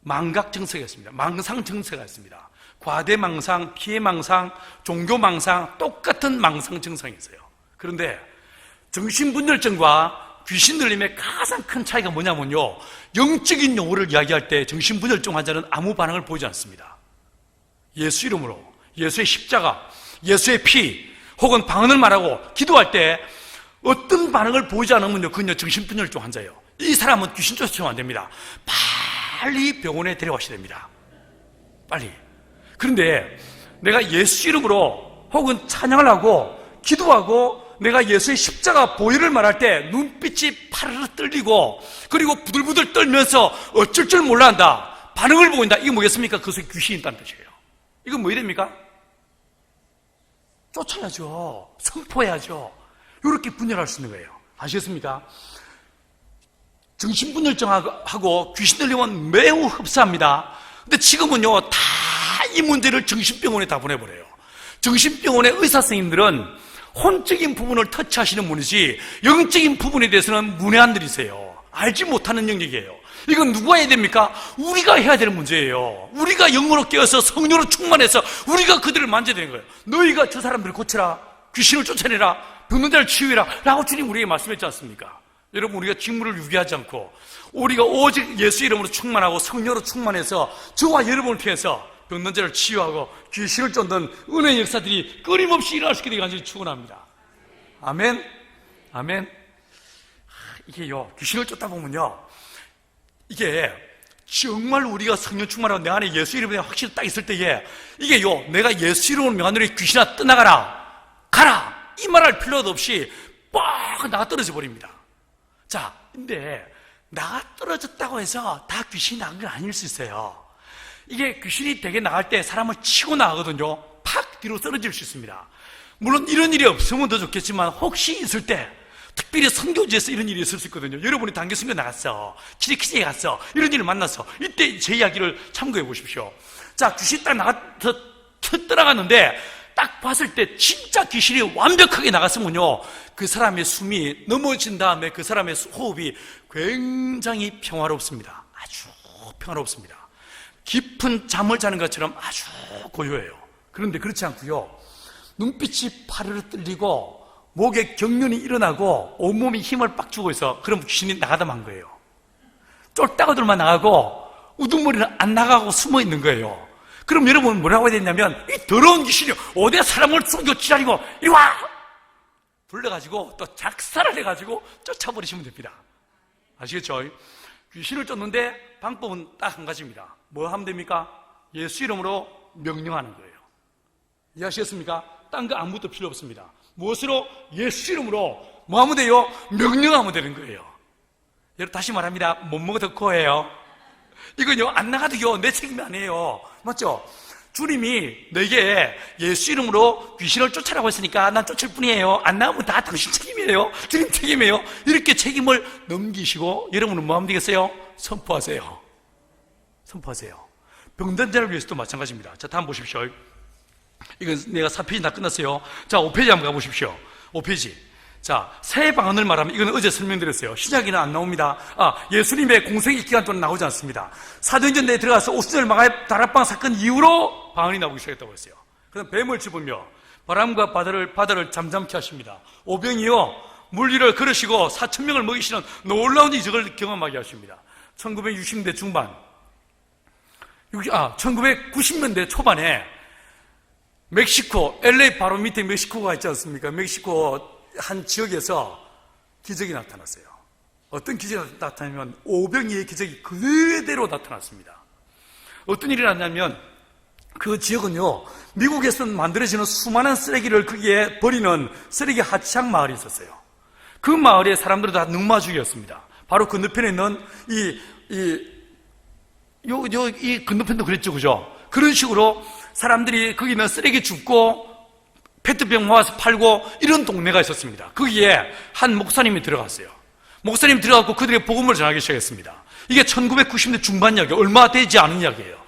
망각 증세가 있습니다. 망상 증세가 있습니다. 과대망상, 피해망상, 종교망상, 똑같은 망상 증상이 있어요. 그런데 정신분열증과 귀신 들림의 가장 큰 차이가 뭐냐면요, 영적인 용어를 이야기할 때 정신분열증 환자는 아무 반응을 보이지 않습니다. 예수 이름으로, 예수의 십자가, 예수의 피, 혹은 방언을 말하고 기도할 때 어떤 반응을 보이지 않으면요, 그건요, 정신분열증 환자예요. 이 사람은 귀신 쫓아오면 안 됩니다. 빨리 병원에 데려가셔야 됩니다. 빨리. 그런데 내가 예수 이름으로 혹은 찬양을 하고 기도하고 내가 예수의 십자가 보혈을 말할 때 눈빛이 파르르 떨리고 그리고 부들부들 떨면서 어쩔 줄 몰라 한다, 반응을 보인다. 이게 뭐겠습니까? 그것이 귀신이 있다는 뜻이에요. 이건 뭐 이랍니까? 쫓아야죠. 선포해야죠. 이렇게 분열할 수 있는 거예요. 아시겠습니까? 정신분열증하고 귀신 들림은 매우 흡사합니다. 근데 지금은요, 다 이 문제를 정신병원에 다 보내버려요. 정신병원의 의사 선생님들은 혼적인 부분을 터치하시는 분이지 영적인 부분에 대해서는 문외한들이세요. 알지 못하는 영역이에요. 이건 누가 해야 됩니까? 우리가 해야 되는 문제예요. 우리가 영으로 깨어서 성령으로 충만해서 우리가 그들을 만져야 되는 거예요. 너희가 저 사람들을 고쳐라, 귀신을 쫓아내라, 병든 자를 치유해라 라고 주님 우리에게 말씀했지 않습니까? 여러분, 우리가 직무를 유기하지 않고 우리가 오직 예수 이름으로 충만하고 성령으로 충만해서 저와 여러분을 통해서 병든 자를 치유하고 귀신을 쫓는 은혜의 역사들이 끊임없이 일어날 수 있게 되기 간절히 축원합니다. 아멘. 아멘. 이게요, 귀신을 쫓다 보면요, 이게 정말 우리가 성령 충만하고 내 안에 예수 이름에 확실히 딱 있을 때에 이게요, 내가 예수 이름으로 명하노니 귀신아 떠나가라, 가라 이 말할 필요도 없이 빡 나가 떨어져 버립니다. 자, 근데 나가 떨어졌다고 해서 다 귀신이 나간 건 아닐 수 있어요. 이게 귀신이 되게 나갈 때 사람을 치고 나가거든요. 팍 뒤로 떨어질 수 있습니다. 물론 이런 일이 없으면 더 좋겠지만 혹시 있을 때, 특별히 선교지에서 이런 일이 있을 수 있거든요. 여러분이 단기 선교 나갔어, 키즈에 갔어, 이런 일을 만났어. 이때 제 이야기를 참고해 보십시오. 자, 귀신이 딱 떠나갔는데 딱 봤을 때 진짜 귀신이 완벽하게 나갔으면요, 그 사람의 숨이 넘어진 다음에 그 사람의 호흡이 굉장히 평화롭습니다. 아주 평화롭습니다. 깊은 잠을 자는 것처럼 아주 고요해요. 그런데 그렇지 않고요, 눈빛이 파르르 떨리고 목에 경련이 일어나고 온몸이 힘을 빡 주고 있어. 그럼 귀신이 나가다 만 거예요. 쫄따구들만 나가고 우두머리는 안 나가고 숨어 있는 거예요. 그럼 여러분 뭐라고 해야 되냐면, 이 더러운 귀신이 어디 사람을 숨겨 지랄이고 이리 와! 불러가지고 또 작사를 해가지고 쫓아버리시면 됩니다. 아시겠죠? 귀신을 쫓는데 방법은 딱 한 가지입니다. 뭐 하면 됩니까? 예수 이름으로 명령하는 거예요. 이해하시겠습니까? 딴 거 아무것도 필요 없습니다. 무엇으로? 예수 이름으로 뭐 하면 돼요? 명령하면 되는 거예요. 여러분, 다시 말합니다. 못 먹어도 코예요. 이건요, 안 나가도요, 내 책임이 아니에요. 맞죠? 주님이 내게 예수 이름으로 귀신을 쫓아라고 했으니까 난 쫓을 뿐이에요. 안 나가면 다 당신 책임이에요. 주님 책임이에요. 이렇게 책임을 넘기시고 여러분은 뭐 하면 되겠어요? 선포하세요. 선포하세요. 병든 자를 위해서도 마찬가지입니다. 자, 다음 보십시오. 이건 내가 4페이지 다 끝났어요. 자, 5페이지 한번 가보십시오. 5페이지. 자, 새 방언을 말하면, 이건 어제 설명드렸어요. 신약에는 안 나옵니다. 예수님의 공생의 기간 동안 나오지 않습니다. 사도행전 내에 들어가서 오순절 마가의 다락방 사건 이후로 방언이 나오기 시작했다고 했어요. 그다음 뱀을 집으며 바람과 바다를 잠잠케 하십니다. 오병이요 물리를 걸으시고 4,000명을 먹이시는 놀라운 이적을 경험하게 하십니다. 1960년대 중반, 1990년대 초반에 멕시코, LA 바로 밑에 멕시코가 있지 않습니까? 멕시코 한 지역에서 기적이 나타났어요. 어떤 기적이 나타나면 오병이의 기적이 그대로 나타났습니다. 어떤 일이 났냐면 그 지역은요, 미국에서 만들어지는 수많은 쓰레기를 거기에 버리는 쓰레기 하치항 마을이 있었어요. 그 마을의 사람들은 다 능마주의였습니다. 바로 건너편에 있는 이 건너편도 그랬죠, 그죠? 그런 식으로 사람들이 거기 있는 쓰레기 줍고 페트병 모아서 팔고 이런 동네가 있었습니다. 거기에 한 목사님이 들어갔어요. 목사님이 들어가고 그들의 복음을 전하기 시작했습니다. 이게 1990년대 중반 이야기예요. 얼마 되지 않은 이야기예요.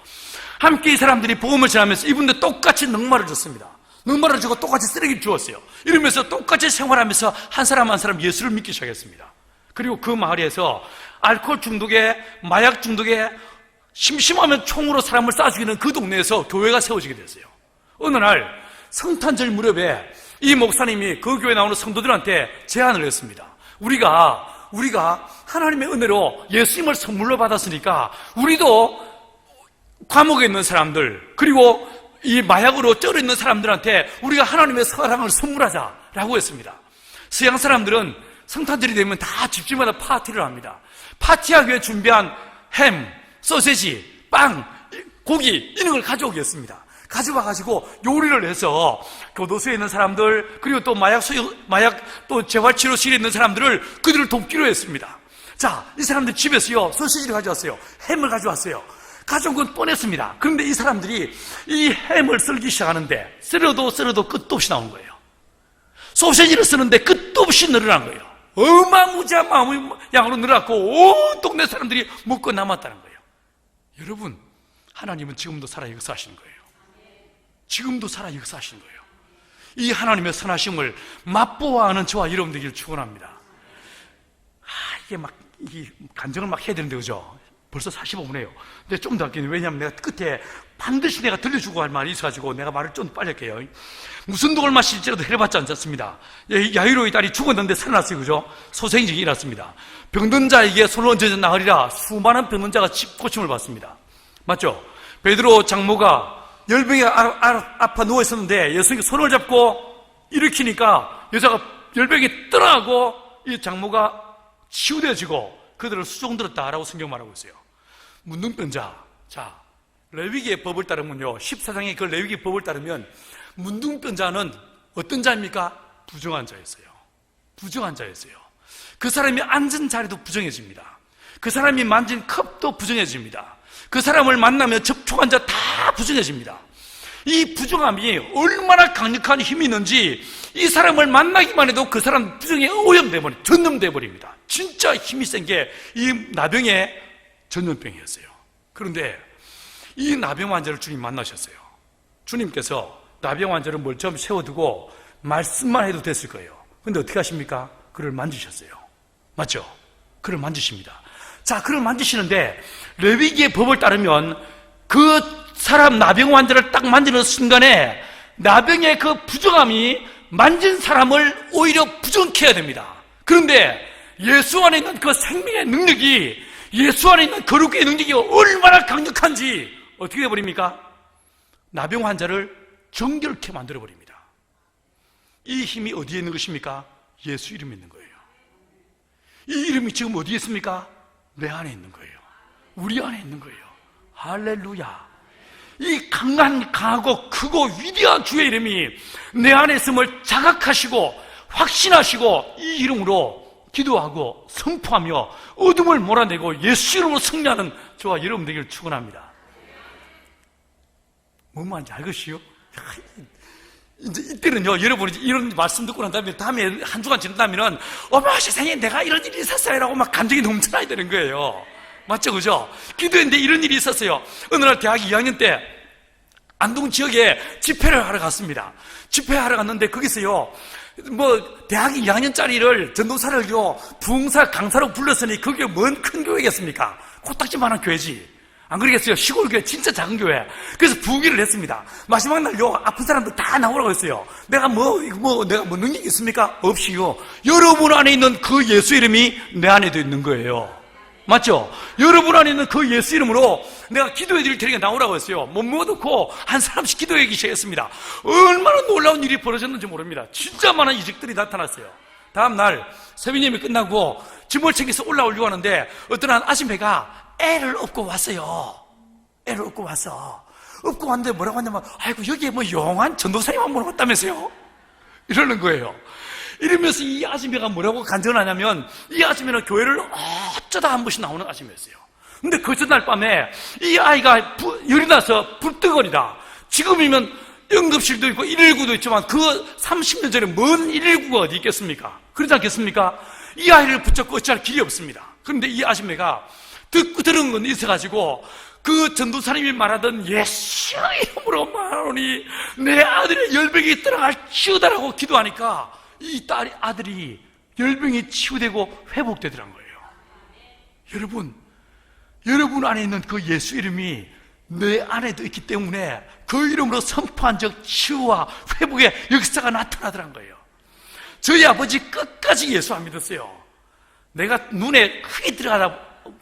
함께 이 사람들이 복음을 전하면서 이분들 똑같이 넉마를 줬습니다. 넉마를 주고 똑같이 쓰레기를 주었어요. 이러면서 똑같이 생활하면서 한 사람 한 사람 예수를 믿기 시작했습니다. 그리고 그 마을에서 알코올 중독에, 마약 중독에, 심심하면 총으로 사람을 쏴 죽이는 그 동네에서 교회가 세워지게 됐어요. 어느 날 성탄절 무렵에 이 목사님이 그 교회에 나오는 성도들한테 제안을 했습니다. 우리가 하나님의 은혜로 예수님을 선물로 받았으니까 우리도 감옥에 있는 사람들, 그리고 이 마약으로 쩔어 있는 사람들한테 우리가 하나님의 사랑을 선물하자라고 했습니다. 서양 사람들은 성탄절이 되면 다 집집마다 파티를 합니다. 파티하기 위해 준비한 햄, 소세지, 빵, 고기 이런 걸 가져오겠습니다. 가져와가지고 요리를 해서 교도소에 있는 사람들, 그리고 또 마약 또 재활치료실에 있는 사람들을 그들을 돕기로 했습니다. 자, 이 사람들 집에서요 소시지를 가져왔어요. 햄을 가져왔어요. 가져온 건 뻔했습니다. 그런데 이 사람들이 이 햄을 썰기 시작하는데 썰어도 끝도 없이 나온 거예요. 소시지를 쓰는데 끝도 없이 늘어난 거예요. 어마무지한 양으로 늘어났고 온 동네 사람들이 먹고 남았다는 거예요. 여러분, 하나님은 지금도 살아 역사하시는 거예요. 지금도 살아 역사하시는 거예요. 이 하나님의 선하심을 맛보아하는 저와 여러분 되기를 축원합니다. 이게 간증을 막 해야 되는데, 그죠? 벌써 45분이에요. 근데 좀 더 할게요. 왜냐하면 내가 끝에 반드시 내가 들려주고 할 말이 있어가지고 내가 말을 좀 빨리 할게요. 무슨 독을 마실지라도 해봤지 않습니다. 야이로의 딸이 죽었는데 살아났어요, 그죠? 소생적이 일어났습니다. 병든 자에게 손을 얹어져 나으리라 수많은 병든 자가 고침을 받습니다. 맞죠? 베드로 장모가 열병에 아파 누워있었는데 예수님이 손을 잡고 일으키니까 여자가 열병이 떠나고 이 장모가 치유되어지고 그들을 수종들었다라고 성경 말하고 있어요. 문둥병자. 자, 레위기의 법을 따르면요, 14장의 그 레위기의 법을 따르면 문둥병자는 어떤 자입니까? 부정한 자였어요. 부정한 자였어요. 그 사람이 앉은 자리도 부정해집니다. 그 사람이 만진 컵도 부정해집니다. 그 사람을 만나며 접촉한 자 다 부정해집니다. 이 부정함이 얼마나 강력한 힘이 있는지 이 사람을 만나기만 해도 그 사람 부정에 전염돼 버립니다. 진짜 힘이 센 게 이 나병의 전염병이었어요. 그런데 이 나병 환자를 주님 만나셨어요. 주님께서 나병 환자를 멀쩡히 세워두고 말씀만 해도 됐을 거예요. 그런데 어떻게 하십니까? 그를 만지셨어요. 맞죠? 그를 만지십니다. 자, 그를 만지시는데 레위기의 법을 따르면 그 사람 나병 환자를 딱 만지는 순간에 나병의 그 부정함이 만진 사람을 오히려 부정케 해야 됩니다. 그런데 예수 안에 있는 그 생명의 능력이, 예수 안에 있는 거룩의 능력이 얼마나 강력한지 어떻게 해버립니까? 나병 환자를 정결케 만들어버립니다. 이 힘이 어디에 있는 것입니까? 예수 이름에 있는 거예요. 이 이름이 지금 어디에 있습니까? 내 안에 있는 거예요. 우리 안에 있는 거예요. 할렐루야. 이 강하고 크고 위대한 주의 이름이 내 안에 있음을 자각하시고 확신하시고 이 이름으로 기도하고 선포하며 어둠을 몰아내고 예수 이름으로 승리하는 저와 여러분 되기를 축원합니다. 뭔 말인지 알겠어요? 이제 이때는요, 여러분이 이런 말씀 듣고 난 다음에 한 주간 지난 다음에는 어머 세상에 내가 이런 일이 있었어요라고 막 감정이 넘쳐나야 되는 거예요. 맞죠? 그죠? 기도했는데 이런 일이 있었어요. 어느 날 대학 2학년 때 안동 지역에 집회를 하러 갔습니다. 집회하러 갔는데 거기서요, 대학 2학년짜리를 전도사를요, 부흥사 강사로 불렀으니 그게 뭔 큰 교회겠습니까? 코딱지만한 교회지. 안 그러겠어요? 시골 교회, 진짜 작은 교회. 그래서 부흥회를 했습니다. 마지막 날요, 아픈 사람들 다 나오라고 했어요. 내가 내가 능력이 있습니까? 없이요. 여러분 안에 있는 그 예수 이름이 내 안에도 있는 거예요. 맞죠? 여러분 안에 있는 그 예수 이름으로 내가 기도해 드릴 테니까 나오라고 했어요. 못 먹어놓고 한 사람씩 기도하기 시작했습니다. 얼마나 놀라운 일이 벌어졌는지 모릅니다. 진짜 많은 이적들이 나타났어요. 다음날 새벽 예배 끝나고 짐을 챙겨서 올라오려고 하는데 어떤 한 아줌매가 애를 업고 왔어요. 애를 업고 왔어. 업고 왔는데 뭐라고 하냐면, 아이고, 여기에 용한 전도사님 한 분 왔다면서요? 이러는 거예요. 이러면서 이 아줌매가 뭐라고 간증하냐면, 이 아줌매는 교회를 어쩌다 한 번씩 나오는 아줌매였어요. 근데 그 전날 밤에 이 아이가 열이 나서 불뜨거리다. 지금이면 응급실도 있고 119도 있지만 그 30년 전에 먼 119가 어디 있겠습니까? 그러지 않겠습니까? 이 아이를 붙잡고 어찌할 길이 없습니다. 그런데 이 아줌매가 듣고 들은 건 있어가지고 그 전도사님이 말하던 예수의 이름으로 말하노니 내 아들의 열병이 떠나갈 치우다라고 기도하니까 이 아들이 열병이 치유되고 회복되더란 거예요. 여러분 안에 있는 그 예수 이름이 내 안에도 있기 때문에 그 이름으로 선포한 적 치유와 회복의 역사가 나타나더란 거예요. 저희 아버지 끝까지 예수 안 믿었어요. 내가 눈에 크게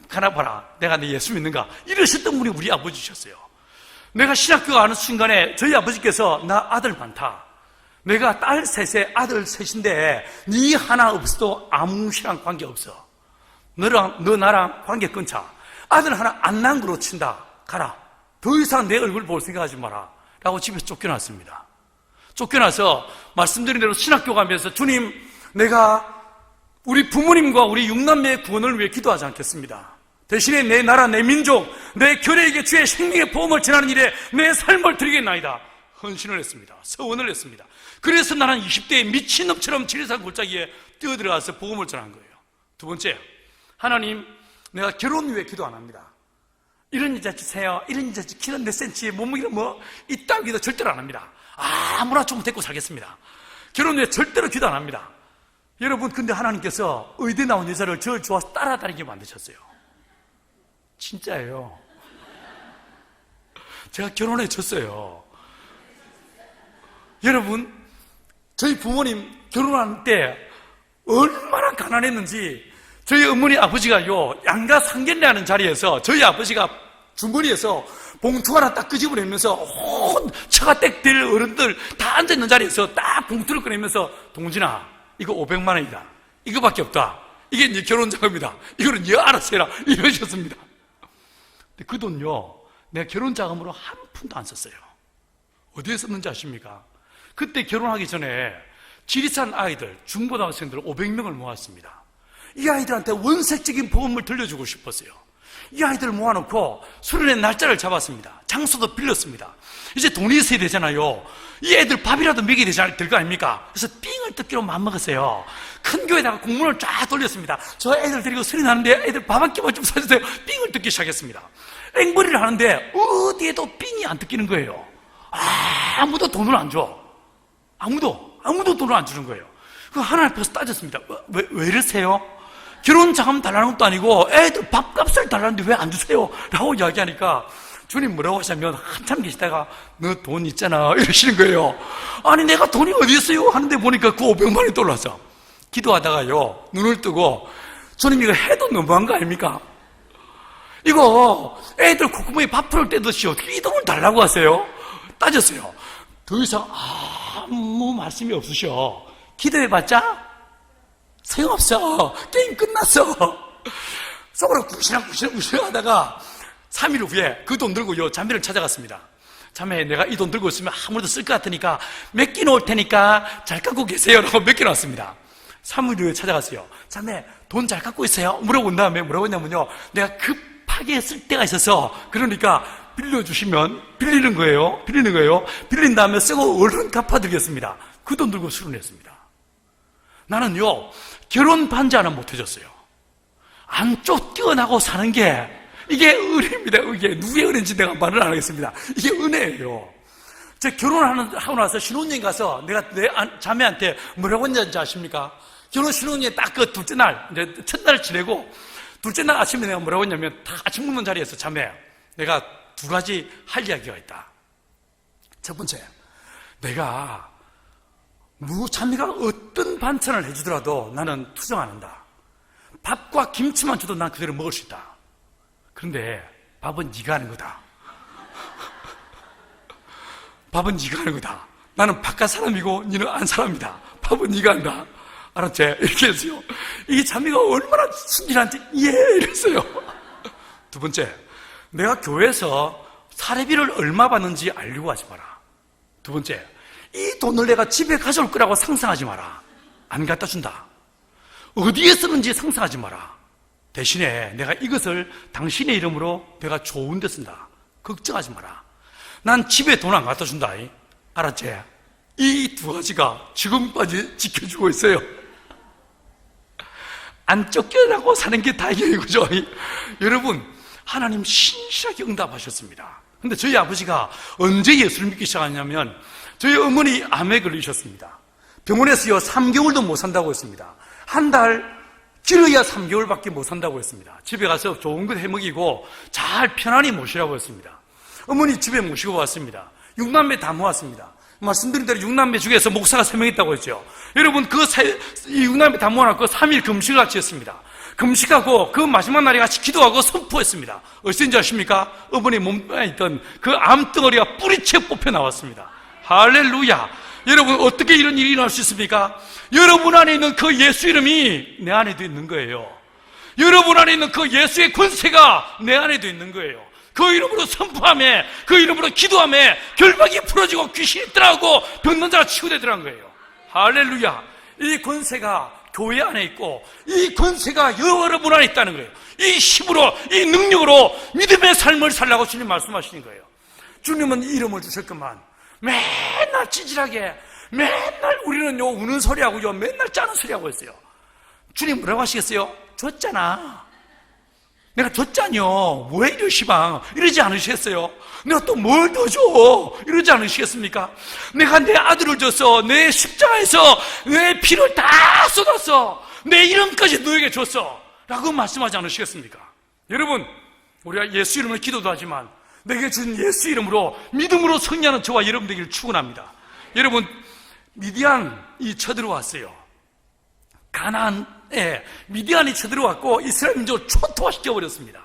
가나 봐라. 내가 내 예수 믿는가? 이러셨던 분이 우리 아버지셨어요. 내가 신학교 가는 순간에 저희 아버지께서 나 아들 많다. 내가 딸 셋에 아들 셋인데 네 하나 없어도 아무 시랑 관계없어. 너 나랑 관계 끊자. 아들 하나 안 난 거로 친다. 가라. 더 이상 내 얼굴 볼 생각하지 마라. 라고 집에서 쫓겨났습니다. 쫓겨나서 말씀드린 대로 신학교 가면서 주님, 내가 우리 부모님과 우리 6남매의 구원을 위해 기도하지 않겠습니다. 대신에 내 나라, 내 민족, 내 교회에게 주의 생명의 보험을 전하는 일에 내 삶을 드리겠나이다. 헌신을 했습니다. 서원을 했습니다. 그래서 나는 20대에 미친놈처럼 지리산 골짜기에 뛰어들어가서 복음을 전한 거예요. 두 번째, 하나님, 내가 결혼 위해 기도 안 합니다. 이런 여자 주세요. 이런 여자 주세요. 키는 몇 센치, 몸무게는 이딴 기도 절대로 안 합니다. 아무나 좀 데리고 살겠습니다. 결혼 위해 절대로 기도 안 합니다. 여러분, 근데 하나님께서 의대 나온 여자를 저를 좋아서 따라다니게 만드셨어요. 진짜예요. 제가 결혼해 줬어요. 여러분, 저희 부모님 결혼할 때 얼마나 가난했는지 저희 어머니 아버지가요, 양가 상견례 하는 자리에서 저희 아버지가 주머니에서 봉투 하나 딱 끄집어내면서 온 처가댁 될 어른들 다 앉아있는 자리에서 딱 봉투를 꺼내면서 동진아, 이거 500만 원이다. 이거밖에 없다. 이게 이제 결혼 자금이다. 이거는 네 알아서 해라. 이러셨습니다. 근데 그 돈요, 내가 결혼 자금으로 한 푼도 안 썼어요. 어디에 썼는지 아십니까? 그때 결혼하기 전에 지리산 아이들, 중고등학생들 500명을 모았습니다. 이 아이들한테 원색적인 복음을 들려주고 싶었어요. 이 아이들을 모아놓고 수련회 날짜를 잡았습니다. 장소도 빌렸습니다. 이제 돈이 있어야 되잖아요. 이 애들 밥이라도 먹여야 될 거 아닙니까? 그래서 삥을 뜯기로 마음먹었어요. 큰 교회에다가 공문을 쫙 돌렸습니다. 저 애들 데리고 수련하는데 애들 밥 한 끼만 좀 사주세요. 삥을 뜯기 시작했습니다. 앵벌이를 하는데 어디에도 삥이 안 뜯기는 거예요. 아무도 돈을 안 줘. 아무도 돈을 안 주는 거예요. 그 하나님 앞에서 따졌습니다. 왜 이러세요? 결혼 자금 달라는 것도 아니고 애들 밥값을 달라는데 왜 안 주세요? 라고 이야기하니까 주님 뭐라고 하시냐면 한참 계시다가 너 돈 있잖아 이러시는 거예요. 아니 내가 돈이 어디 있어요? 하는데 보니까 그 500만 원이 떠올라서 기도하다가요 눈을 뜨고 주님 이거 해도 너무한 거 아닙니까? 이거 애들 콧구멍에 밥 풀을 떼듯이 어떻게 이 돈을 달라고 하세요? 따졌어요. 더 이상 아무 말씀이 없으셔. 기도해봤자 소용없어. 게임 끝났어. 속으로 구시렁구시렁 하다가 3일 후에 그 돈 들고요 자매를 찾아갔습니다. 자매, 내가 이 돈 들고 있으면 아무래도 쓸 것 같으니까 몇 끼 놓을 테니까 잘 갖고 계세요 라고 몇 끼 놨습니다. 3일 후에 찾아갔어요. 자매, 돈 잘 갖고 있어요? 물어본 다음에 뭐라고 했냐면요, 내가 급하게 쓸 때가 있어서 그러니까 빌려주시면 빌리는 거예요. 빌린 다음에 쓰고 얼른 갚아드리겠습니다. 그 돈 들고 수련했습니다. 나는요 결혼 반지 하나 못 해줬어요. 안 쫓겨나고 사는 게 이게 은혜입니다. 이게 누구의 은혜인지 내가 말을 안 하겠습니다. 이게 은혜예요. 제가 결혼하고 나서 신혼여행 가서 내가 내 자매한테 뭐라고 했는지 아십니까? 결혼 신혼여행 딱 그 둘째 날, 이제 첫날 지내고 둘째 날 아침에 내가 뭐라고 했냐면 다 아침 먹는 자리에서 자매, 내가 두 가지 할 이야기가 있다. 첫 번째, 내가 자매가 어떤 반찬을 해주더라도 나는 투정 안 한다. 밥과 김치만 줘도 난 그대로 먹을 수 있다. 그런데 밥은 네가 하는 거다. 밥은 네가 하는 거다. 나는 바깥 사람이고 너는 안 사람이다. 밥은 네가 한다. 알았지? 이렇게 했어요. 이 자매가 얼마나 순진한지 이랬어요. 두 번째, 내가 교회에서 사례비를 얼마 받는지 알려고 하지 마라. 두 번째, 이 돈을 내가 집에 가져올 거라고 상상하지 마라. 안 갖다 준다. 어디에 쓰는지 상상하지 마라. 대신에 내가 이것을 당신의 이름으로 내가 좋은 데 쓴다. 걱정하지 마라. 난 집에 돈 안 갖다 준다. 알았지? 이 두 가지가 지금까지 지켜주고 있어요. 안 쫓겨나고 사는 게 다행이에요. 그죠? 여러분, 하나님 신실하게 응답하셨습니다. 근데 저희 아버지가 언제 예수를 믿기 시작하냐면 저희 어머니 암에 걸리셨습니다. 병원에서요 3개월도 못 산다고 했습니다. 한 달 길어야 3개월밖에 못 산다고 했습니다. 집에 가서 좋은 것 해먹이고 잘 편안히 모시라고 했습니다. 어머니 집에 모시고 왔습니다. 6남매 다 모았습니다. 말씀드린 대로 6남매 중에서 목사가 3명 있다고 했죠. 여러분 이 6남매 다 모아놓고 3일 금식을 같이 했습니다. 금식하고 그 마지막 날에 같이 기도하고 선포했습니다. 어쩐지 아십니까? 어머니 몸에 있던 그 암덩어리가 뿌리채 뽑혀 나왔습니다. 할렐루야. 여러분 어떻게 이런 일이 일어날 수 있습니까? 여러분 안에 있는 그 예수 이름이 내 안에도 있는 거예요. 여러분 안에 있는 그 예수의 권세가 내 안에도 있는 거예요. 그 이름으로 선포하며 그 이름으로 기도하며 결박이 풀어지고 귀신이 떠나고 병든 자가 치유되더라는 거예요. 할렐루야. 이 권세가 교회 안에 있고 이 권세가 여러분 안에 있다는 거예요. 이 힘으로 이 능력으로 믿음의 삶을 살라고 주님 말씀하시는 거예요. 주님은 이름을 주셨건만 맨날 찌질하게 맨날 우리는요 우는 소리하고요 맨날 짜는 소리하고 있어요. 주님 뭐라고 하시겠어요? 줬잖아. 내가 줬잖요. 왜 이러 시방 이러지 않으시겠어요? 내가 또 뭘 더 줘? 이러지 않으시겠습니까? 내가 내 아들을 줬어. 내 십자가에서 내 피를 다 쏟았어. 내 이름까지 너에게 줬어. 라고 말씀하지 않으시겠습니까? 여러분, 우리가 예수 이름으로 기도도 하지만 내게 준 예수 이름으로 믿음으로 승리하는 저와 여러분 되기를 축원합니다. 여러분, 미디안이 쳐들어왔어요. 가나안에 미디안이 쳐들어왔고 이스라엘 민족을 초토화시켜버렸습니다.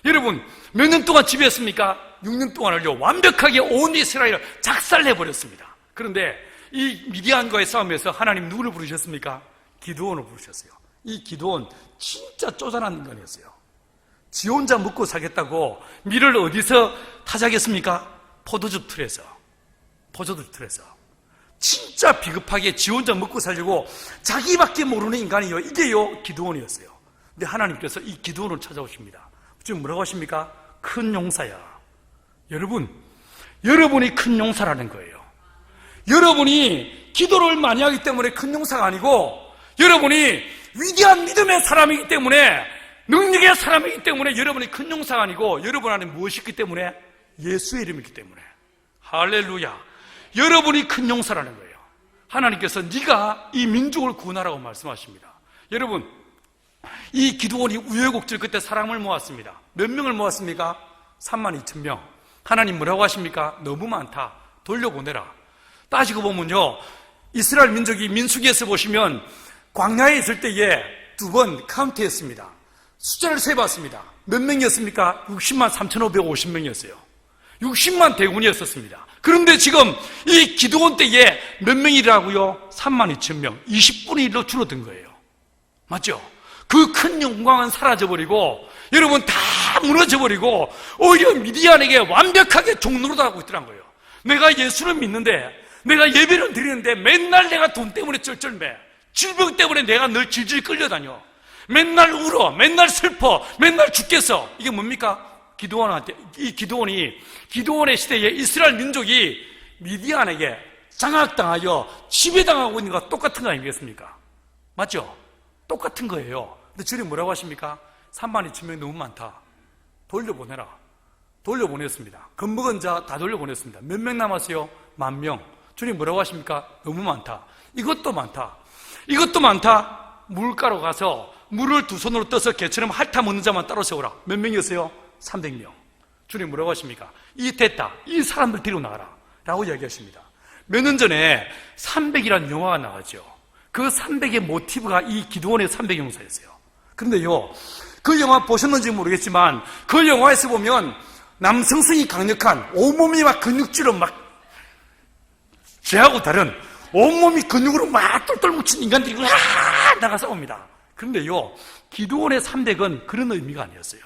여러분, 몇 년 동안 지배했습니까? 6년 동안을요 완벽하게 온 이스라엘을 작살내버렸습니다. 그런데 이 미디안과의 싸움에서 하나님 누구를 부르셨습니까? 기드온을 부르셨어요. 이 기드온 진짜 쪼잔한 인간이었어요. 지 혼자 먹고 살겠다고 밀을 어디서 타작했습니까? 포도즙 틀에서. 진짜 비겁하게 지 혼자 먹고 살려고 자기밖에 모르는 인간이요. 이게요 기드온이었어요. 근데 하나님께서 이 기드온을 찾아오십니다. 지금 뭐라고 하십니까? 큰 용사야. 여러분, 여러분이 큰 용사라는 거예요. 여러분이 기도를 많이 하기 때문에 큰 용사가 아니고 여러분이 위대한 믿음의 사람이기 때문에 능력의 사람이기 때문에 여러분이 큰 용사가 아니고 여러분 안에 무엇이 있기 때문에? 예수의 이름이기 때문에. 할렐루야. 여러분이 큰 용사라는 거예요. 하나님께서 네가 이 민족을 구원하라고 말씀하십니다. 여러분, 이 기드온이 우여곡절 끝에 사람을 모았습니다. 몇 명을 모았습니까? 32,000명. 하나님 뭐라고 하십니까? 너무 많다. 돌려보내라. 따지고 보면요, 이스라엘 민족이 민수기에서 보시면 광야에 있을 때에 2번 카운트했습니다. 숫자를 세봤습니다. 몇 명이었습니까? 60만 3,550명이었어요. 60만 대군이었었습니다. 그런데 지금 이 기드온 때에 몇 명이라고요? 32,000명. 20분의 1로 줄어든 거예요. 맞죠? 그 큰 영광은 사라져버리고 여러분 다 무너져버리고 오히려 미디안에게 완벽하게 종노릇하고 있더란 거예요. 내가 예수를 믿는데 내가 예배를 드리는데 맨날 내가 돈 때문에 쩔쩔매, 질병 때문에 내가 늘 질질 끌려다녀, 맨날 울어, 맨날 슬퍼, 맨날 죽겠어. 이게 뭡니까? 기드온의 시대에 이스라엘 민족이 미디안에게 장악당하여 지배당하고 있는 것과 똑같은 거 아니겠습니까? 맞죠? 똑같은 거예요. 근데 주님 뭐라고 하십니까? 32,000명 너무 많다. 돌려보내라. 돌려보냈습니다. 겁먹은 자 다 돌려보냈습니다. 몇 명 남았어요? 10,000명. 주님 뭐라고 하십니까? 너무 많다. 이것도 많다. 이것도 많다. 물가로 가서 물을 두 손으로 떠서 개처럼 핥아 먹는 자만 따로 세우라. 몇 명이었어요? 300명. 주님 뭐라고 하십니까? 이 됐다. 이 사람들 데리고 나가라. 라고 이야기하십니다. 몇 년 전에 300이라는 영화가 나왔죠. 그 300의 모티브가 이 기도원의 300용사였어요. 그런데요, 그 영화 보셨는지 모르겠지만 그 영화에서 보면 남성성이 강력한 온몸이 막 근육질로 막 쟤하고 다른 온몸이 근육으로 막 똘똘 뭉친 인간들이 나가 싸웁니다. 그런데요, 기도원의 300은 그런 의미가 아니었어요.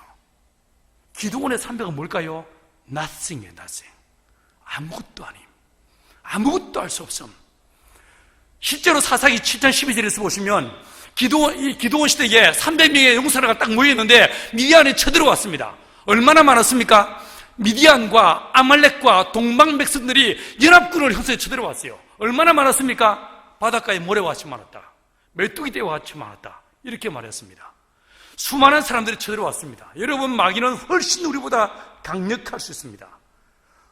기도원의 300은 뭘까요? nothing이에요, nothing. 아무것도 아님. 아무것도 할 수 없음. 실제로 사사기 7장 12절에서 보시면 이 기도원 시대에 300명의 용사가 딱 모여있는데 미디안에 쳐들어왔습니다. 얼마나 많았습니까? 미디안과 아말렉과 동방 백성들이 연합군을 형성해 쳐들어왔어요. 얼마나 많았습니까? 바닷가에 모래와 같이 많았다. 메뚜기 떼와 같이 많았다. 이렇게 말했습니다. 수많은 사람들이 쳐들어왔습니다. 여러분, 마귀는 훨씬 우리보다 강력할 수 있습니다.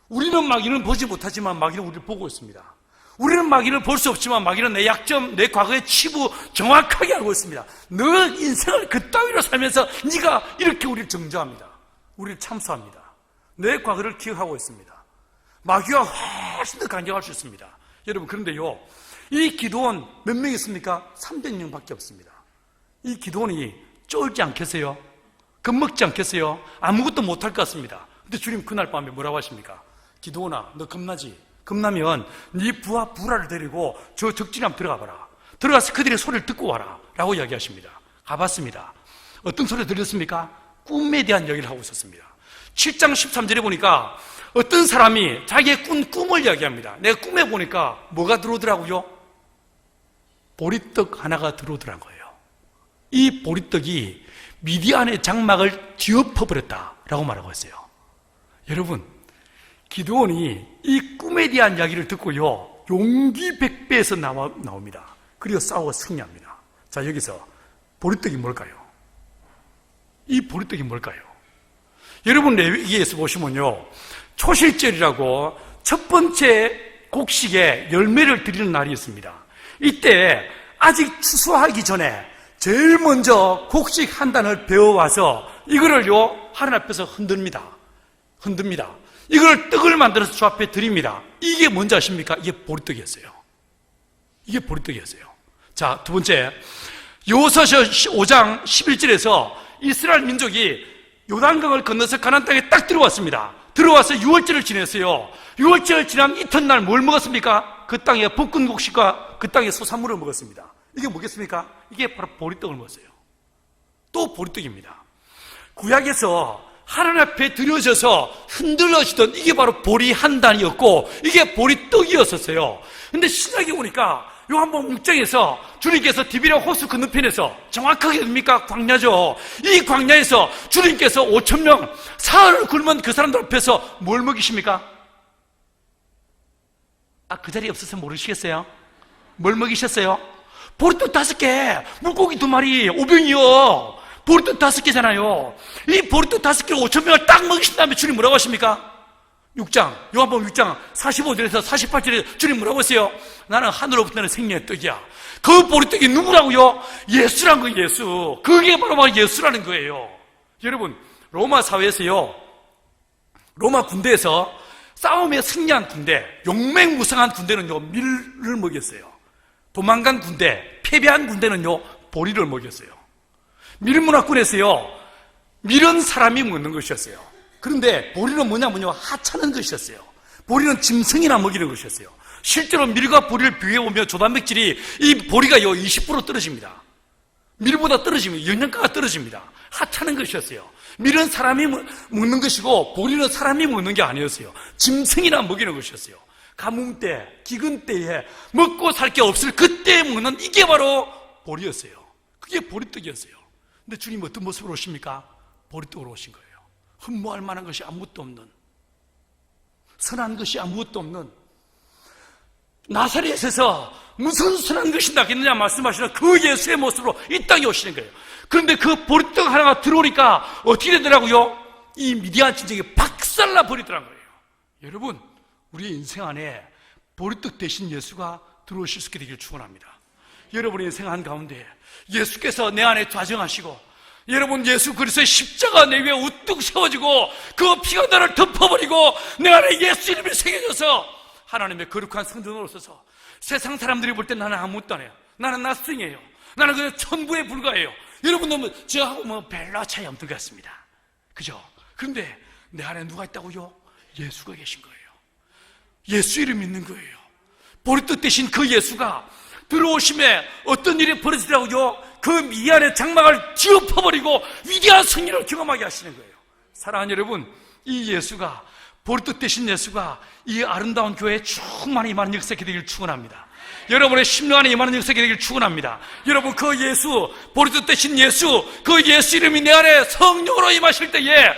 우리는 마귀는 보지 못하지만 마귀는 우리를 보고 있습니다. 우리는 마귀를 볼 수 없지만 마귀는 내 약점, 내 과거의 치부 정확하게 알고 있습니다. 너 인생을 그따위로 살면서 네가 이렇게 우리를 정죄합니다. 우리를 참수합니다. 내 과거를 기억하고 있습니다. 마귀가 훨씬 더 강력할 수 있습니다. 여러분, 그런데요, 이 기도원 몇 명 있습니까? 300명밖에 없습니다. 이 기도원이 쫄지 않겠어요? 겁먹지 않겠어요? 아무것도 못할 것 같습니다. 근데 주님 그날 밤에 뭐라고 하십니까? 기도원아, 너 겁나지? 겁나면 네 부하 부라를 데리고 저 적진함 들어가 봐라. 들어가서 그들의 소리를 듣고 와라. 라고 이야기하십니다. 가봤습니다. 어떤 소리 들렸습니까? 꿈에 대한 이야기를 하고 있었습니다. 7장 13절에 보니까 어떤 사람이 자기의 꾼 꿈을 이야기합니다. 내가 꿈에 보니까 뭐가 들어오더라고요? 보리떡 하나가 들어오더라고요. 이 보리떡이 미디안의 장막을 뒤엎어버렸다라고 말하고 있어요. 여러분, 기도원이 이 꿈에 대한 이야기를 듣고요, 용기 100배에서 나옵니다. 그리고 싸워 승리합니다. 자, 여기서 보리떡이 뭘까요? 이 보리떡이 뭘까요? 여러분, 레위기에서 보시면요, 초실절이라고 첫 번째 곡식에 열매를 드리는 날이 있습니다. 이때 아직 추수하기 전에 제일 먼저 곡식 한 단을 베어와서 이거를요, 하나님 앞에서 흔듭니다. 이걸 떡을 만들어서 주 앞에 드립니다. 이게 뭔지 아십니까? 이게 보리떡이었어요. 이게 보리떡이었어요. 자, 두 번째, 여호수아 5장 11절에서 이스라엘 민족이 요단강을 건너서 가나안 땅에 딱 들어왔습니다. 들어와서 유월절을 지냈어요. 유월절을 지난 이튿날 뭘 먹었습니까? 그 땅에 볶은 곡식과 그 땅에 소산물을 먹었습니다. 이게 뭐겠습니까? 이게 바로 보리떡을 먹었어요. 또 보리떡입니다. 구약에서 하나님 앞에 드려져서 흔들어지던 이게 바로 보리 한 단이었고 이게 보리떡이었었어요. 근데 신약에 오니까 요한복음 6장에서 주님께서 디비랴 호수 건너편에서 정확하게 됩니까? 광야죠. 이 광야에서 주님께서 5,000명 사흘을 굶은 그 사람들 앞에서 뭘 먹이십니까? 그 자리에 없어서 모르시겠어요? 뭘 먹이셨어요? 보리떡 5개, 물고기 2마리, 오병이요. 보리떡 5개잖아요. 이 보리떡 5개를 5,000명을 딱 먹이신 다음에 주님 뭐라고 하십니까? 6장, 요한복음 6장 45절에서 48절에 주님 뭐라고 했어요? 나는 하늘로부터 나는 생명의 떡이야. 그 보리떡이 누구라고요? 예수란 거예요, 예수. 그게 바로 예수라는 거예요. 여러분, 로마 사회에서요, 로마 군대에서 싸움에 승리한 군대, 용맹무성한 군대는요, 밀을 먹였어요. 도망간 군대, 패배한 군대는요, 보리를 먹였어요. 밀문화권에서요, 밀은 사람이 먹는 것이었어요. 그런데 보리는 뭐냐면요, 하찮은 것이었어요. 보리는 짐승이나 먹이는 것이었어요. 실제로 밀과 보리를 비교해보면 조단백질이 이 보리가요 20% 떨어집니다. 밀보다 떨어집니다. 영양가가 떨어집니다. 하찮은 것이었어요. 밀은 사람이 먹는 것이고 보리는 사람이 먹는 게 아니었어요. 짐승이나 먹이는 것이었어요. 가뭄 때, 기근 때에 먹고 살 게 없을 그때 먹는 이게 바로 보리였어요. 그게 보리떡이었어요. 근데 주님 어떤 모습으로 오십니까? 보리떡으로 오신 거예요. 흠모할 만한 것이 아무것도 없는, 선한 것이 아무것도 없는, 나사렛에서 무슨 선한 것이 나겠느냐 말씀하시는 그 예수의 모습으로 이 땅에 오시는 거예요. 그런데 그 보리떡 하나가 들어오니까 어떻게 되더라고요? 이 미디안 진정이 박살나 버리더란 거예요. 여러분, 우리 인생 안에 보리떡 대신 예수가 들어오실 수 있게 되길 축원합니다. 여러분의 인생 한 가운데 예수께서 내 안에 좌정하시고, 여러분 예수 그리스도의 십자가 내 위에 우뚝 세워지고 그 피가 나를 덮어버리고 내 안에 예수 이름이 새겨져서 하나님의 거룩한 성전으로 서서 세상 사람들이 볼 때 나는 아무것도 안 해요. 나는 낯성이에요. 나는 그냥 천부에 불과해요. 여러분 너무 저하고 뭐 별로 차이 없는 것 같습니다. 그죠? 그런데 내 안에 누가 있다고요? 예수가 계신 거예요. 예수 이름 있는 거예요. 보리떡 대신 그 예수가 들어오심에 어떤 일이 벌어지더라고요? 그 미안의 장막을 뒤엎어버리고 위대한 승리를 경험하게 하시는 거예요. 사랑하는 여러분, 이 예수가, 보리떡 대신 예수가 이 아름다운 교회에 충만히 임하는 역사가 되길 축원합니다. 여러분의 심령 안에 임하는 역사가 되길 축원합니다. 여러분 그 예수, 보리떡 대신 예수, 그 예수 이름이 내 안에 성령으로 임하실 때에,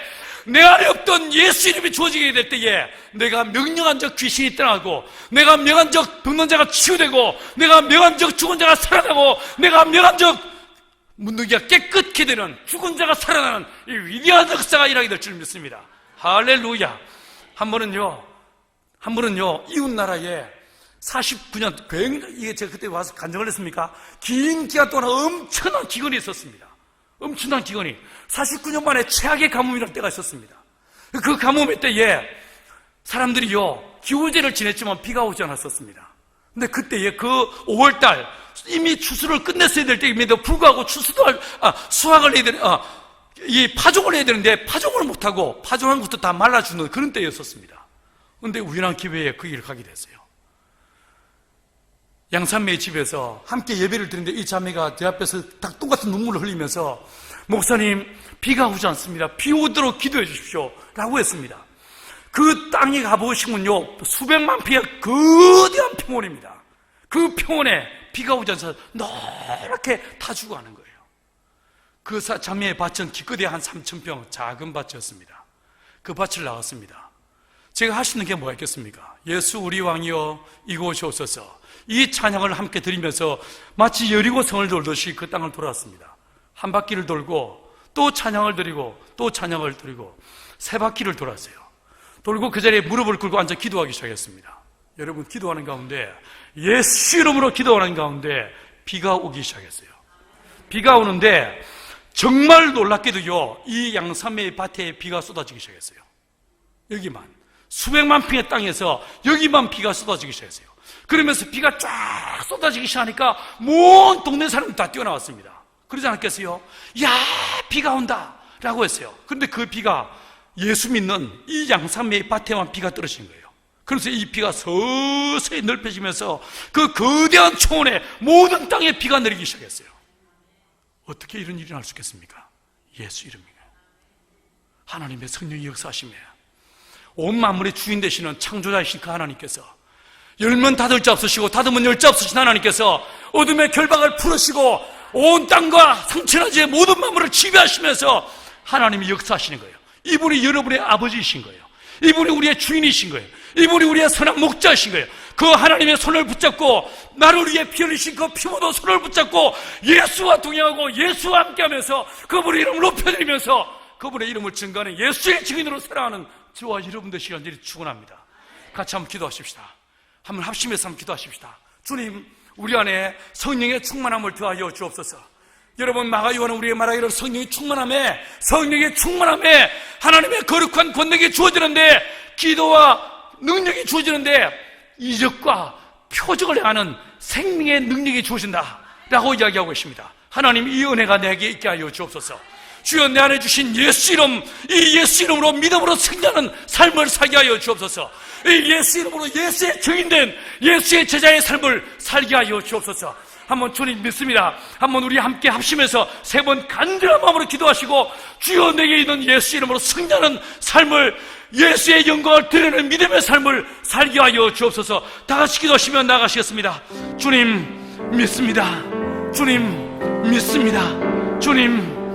내 안에 없던 예수 이름이 주어지게 될 때에 내가 명령한 적 귀신이 떠나고, 내가 명한 적 병든 자가 치유되고, 내가 명한 적 죽은 자가 살아나고, 내가 명한 적 문둥이가 깨끗게 되는, 죽은 자가 살아나는 이 위대한 역사가 일하게 될 줄 믿습니다. 할렐루야. 한 번은요 이웃나라에 49년 굉장히, 이게 제가 그때 와서 간증을 했습니까? 긴 기간 동안 엄청난 기근이 있었습니다. 엄청난 기근이 49년 만에 최악의 가뭄이랄 때가 있었습니다. 그 가뭄의 때에 사람들이요 기후제를 지냈지만 비가 오지 않았었습니다. 근데 그때에 그 5월달 이미 추수를 끝냈어야 될 때임에도 불구하고 수확을 해야 되는, 이 파종을 해야 되는데 파종을 못하고 파종한 것도 다 말라주는 그런 때였었습니다. 그런데 우연한 기회에 그 길을 가게 됐어요. 양산매의 집에서 함께 예배를 드리는데 이 자매가 제 앞에서 닭똥 같은 눈물을 흘리면서, 목사님 비가 오지 않습니다. 비 오도록 기도해 주십시오 라고 했습니다. 그 땅에 가보시면요 수백만 피의 거대한 평원입니다. 그 평원에 비가 오지 않아서 노랗게 타 죽어가는 거예요. 그 자매의 밭은 기껏해 한 3,000평 작은 밭이었습니다. 그 밭을 나갔습니다. 제가 할 수 있는 게 뭐가 있겠습니까? 예수 우리 왕이여 이곳에 오소서, 이 찬양을 함께 드리면서 마치 여리고성을 돌듯이 그 땅을 돌았습니다. 한 바퀴를 돌고 또 찬양을 드리고 또 찬양을 드리고 세 바퀴를 돌았어요. 돌고 그 자리에 무릎을 꿇고 앉아 기도하기 시작했습니다. 여러분 기도하는 가운데, 예수 이름으로 기도하는 가운데 비가 오기 시작했어요. 비가 오는데 정말 놀랍게도요 이 양산매의 밭에 비가 쏟아지기 시작했어요. 여기만 수백만 평의 땅에서 여기만 비가 쏟아지기 시작했어요. 그러면서 비가 쫙 쏟아지기 시작하니까 모든 동네 사람들 다 뛰어나왔습니다. 그러지 않았겠어요? 야, 비가 온다 라고 했어요. 그런데 그 비가 예수 믿는 이 양산매의 밭에만 비가 떨어진 거예요. 그래서 이 비가 서서히 넓혀지면서 그 거대한 초원에 모든 땅에 비가 내리기 시작했어요. 어떻게 이런 일이 날 수 있겠습니까? 예수 이름이에요. 하나님의 성령이 역사하심에 온 만물의 주인 되시는 창조자이신 그 하나님께서, 열면 닫을 자 없으시고 닫으면 열 자 없으신 하나님께서 어둠의 결박을 풀으시고 온 땅과 상천하지의 모든 만물을 지배하시면서 하나님이 역사하시는 거예요. 이분이 여러분의 아버지이신 거예요. 이분이 우리의 주인이신 거예요. 이분이 우리의 선한 목자이신 거예요. 그 하나님의 손을 붙잡고, 나를 위해 피 흘리신 그 피모도 손을 붙잡고 예수와 동행하고 예수와 함께하면서 그분의 이름을 높여드리면서 그분의 이름을 증거하는 예수의 증인으로 살아가는 저와 여러분 되시길 간절히 축원합니다. 같이 한번 기도하십시다. 한번 합심해서 한번 기도하십시다. 주님, 우리 안에 성령의 충만함을 더하여 주옵소서. 여러분, 마가요한은 우리에게 말하기를 성령의 충만함에 하나님의 거룩한 권능이 주어지는데, 기도와 능력이 주어지는데 이적과 표적을 행하는 생명의 능력이 주어진다 라고 이야기하고 있습니다. 하나님, 이 은혜가 내게 있게 하여 주옵소서. 주여, 내 안에 주신 예수 이름, 이 예수 이름으로 믿음으로 승리하는 삶을 살게 하여 주옵소서. 이 예수 이름으로 예수의 증인된 예수의 제자의 삶을 살게 하여 주옵소서. 한번 주님 믿습니다. 한번 우리 함께 합심해서 세 번 간절한 마음으로 기도하시고, 주여, 내게 있는 예수 이름으로 승리하는 삶을, 예수의 영광을 드리는 믿음의 삶을 살게 하여 주옵소서. 다 같이 기도하시며 나가시겠습니다. 주님 믿습니다. 주님 믿습니다. 주님 믿습니다.